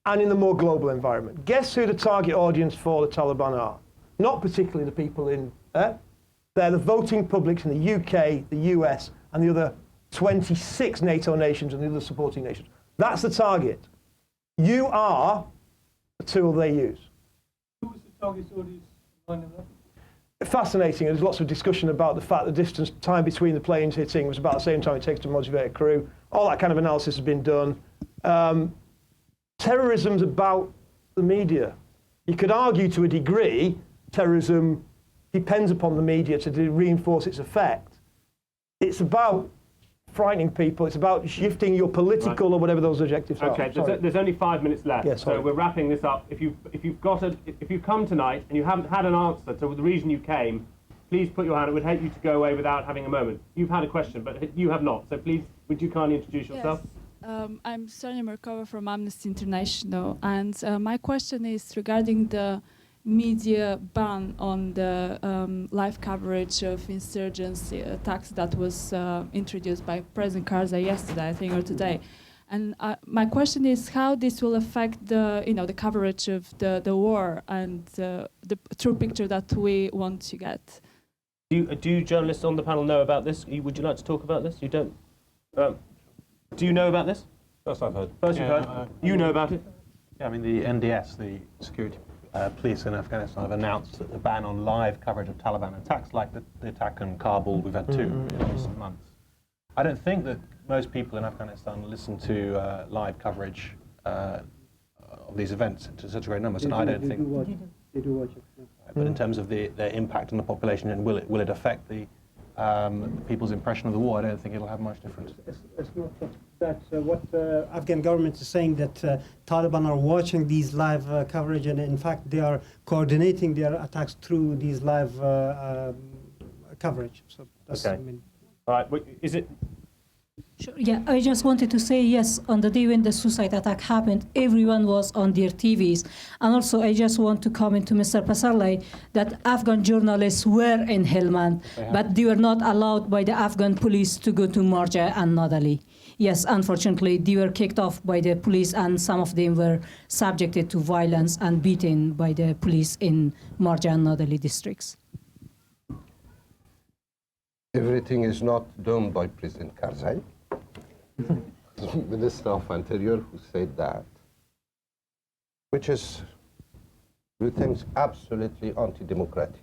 [SPEAKER 25] and in the more global environment. Guess who the target audience for the Taliban are? Not particularly the people in there. They're the voting publics in the UK, the US, and the other 26 NATO nations and the other supporting nations. That's the target. You are the tool they use.
[SPEAKER 18] Who was the target audience?
[SPEAKER 25] Fascinating. There's lots of discussion about the fact the time between the planes hitting was about the same time it takes to motivate a crew. All that kind of analysis has been done. Terrorism's about the media. You could argue to a degree terrorism depends upon the media to reinforce its effect. It's about frightening people. It's about shifting your political or whatever those objectives are.
[SPEAKER 1] Okay, there's only 5 minutes left, so we're wrapping this up. If you've come tonight and you haven't had an answer to the reason you came, please put your hand. It would hate you to go away without having a moment. You've had a question, but you have not. So please, would you kindly introduce yourself?
[SPEAKER 19] Yes. I'm Sonia Markova from Amnesty International, and my question is regarding the media ban on the live coverage of insurgency attacks that was introduced by President Karzai yesterday, I think, or today. And my question is how this will affect the coverage of the war and the true picture that we want to get.
[SPEAKER 1] Do journalists on the panel know about this? Would you like to talk about this? You don't. Do you know about this?
[SPEAKER 16] First I've heard.
[SPEAKER 1] First you've heard. You know about it?
[SPEAKER 24] Yeah, I mean, the NDS, the security police in Afghanistan, have announced that the ban on live coverage of Taliban attacks, like the attack in Kabul, we've had two in recent months. I don't think that most people in Afghanistan listen to live coverage of these events to such a great numbers, and I don't think.
[SPEAKER 14] They do watch it. Yeah.
[SPEAKER 24] But in terms of their impact on the population, and will it affect the people's impression of the war, I don't think it'll have much difference.
[SPEAKER 14] It's not that what Afghan government is saying, that Taliban are watching these live coverage, and in fact they are coordinating their attacks through these live coverage. So that's,
[SPEAKER 1] okay.
[SPEAKER 14] I mean,
[SPEAKER 1] all right. Is it?
[SPEAKER 4] Sure. Yeah, I just wanted to say yes, on the day when the suicide attack happened, everyone was on their TVs. And also, I just want to comment to Mr. Pasarly that Afghan journalists were in Helmand, but they were not allowed by the Afghan police to go to Marja and Nadali. Yes, unfortunately, they were kicked off by the police, and some of them were subjected to violence and beaten by the police in Marja and Nadali districts.
[SPEAKER 10] Everything is not done by President Karzai. Minister of Interior who said that, which is, we think, absolutely anti-democratic.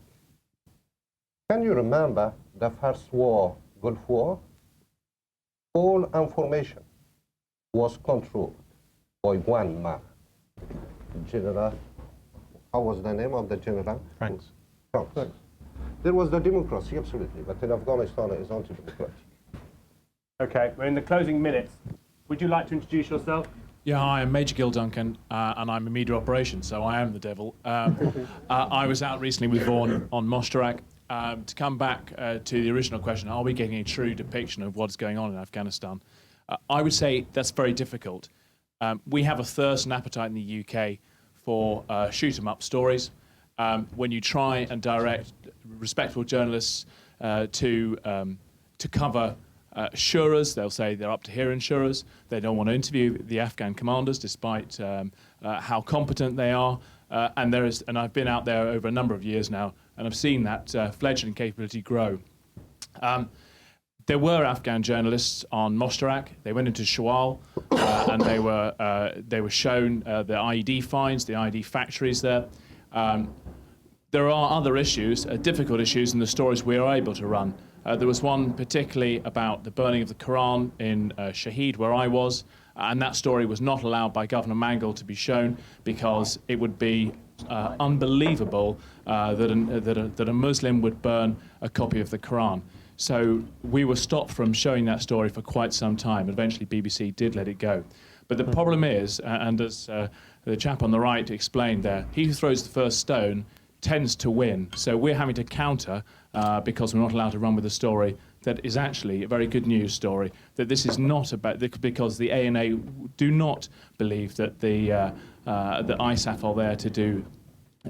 [SPEAKER 10] Can you remember the first war, Gulf War? All information was controlled by one man, General, how was the name of the general?
[SPEAKER 24] Franks.
[SPEAKER 10] Franks. There was the democracy, absolutely, but in Afghanistan it is anti-democratic.
[SPEAKER 1] Okay, we're in the closing minutes. Would you like to introduce yourself?
[SPEAKER 5] Yeah, hi, I'm Major Gil Duncan, and I'm a media operations, so I am the devil. I was out recently with Vaughan on Moshtarak. To come back to the original question, are we getting a true depiction of what's going on in Afghanistan? I would say that's very difficult. We have a thirst and appetite in the UK for shoot-'em-up stories. When you try and direct respectable journalists to cover Shuras, they'll say they're up to here in Shuras. They don't want to interview the Afghan commanders, despite how competent they are. And I've been out there over a number of years now, and I've seen that fledgling capability grow. There were Afghan journalists on Moshtarak. They went into Shawal, and they were shown the IED finds, the IED factories there. There are other issues, difficult issues, in the stories we are able to run. There was one particularly about the burning of the Quran in Shahid, where I was, and that story was not allowed by Governor Mangal to be shown because it would be unbelievable that a Muslim would burn a copy of the Quran. So we were stopped from showing that story for quite some time. Eventually BBC did let it go. But the problem is, and as the chap on the right explained there, he who throws the first stone tends to win. So we're having to counter because we're not allowed to run with a story that is actually a very good news story, that this is not about, because the ANA do not believe that the ISAF are there to do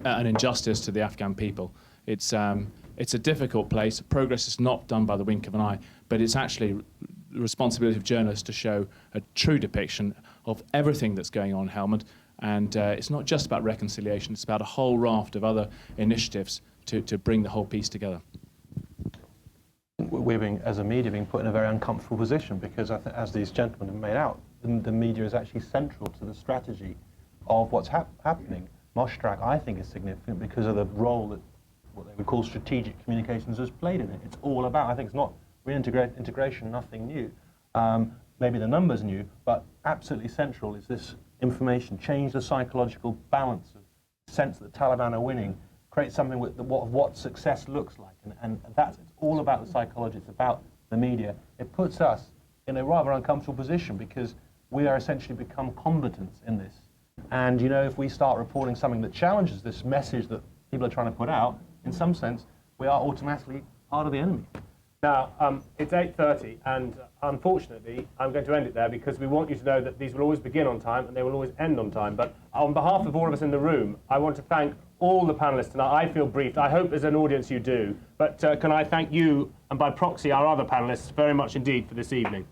[SPEAKER 5] an injustice to the Afghan people. It's a difficult place. Progress is not done by the wink of an eye, but it's actually the responsibility of journalists to show a true depiction of everything that's going on in Helmand. And it's not just about reconciliation, it's about a whole raft of other initiatives to bring the whole piece together.
[SPEAKER 24] We're being, as a media, being put in a very uncomfortable position because, as these gentlemen have made out, the media is actually central to the strategy of what's happening. Moshtarak, I think, is significant because of the role that what they would call strategic communications has played in it. It's all about, I think it's not reintegration, nothing new. Maybe the numbers new, but absolutely central is this information, change the psychological balance of sense that Taliban are winning, create something with what success looks like, and it's all about the psychology, it's about the media. It puts us in a rather uncomfortable position because we are essentially become combatants in this. And you know, if we start reporting something that challenges this message that people are trying to put out, in some sense, we are automatically part of the enemy.
[SPEAKER 1] Now, it's 8:30, and unfortunately, I'm going to end it there because we want you to know that these will always begin on time and they will always end on time. But on behalf of all of us in the room, I want to thank all the panellists tonight. I feel briefed. I hope as an audience you do. But can I thank you, and by proxy our other panellists, very much indeed for this evening.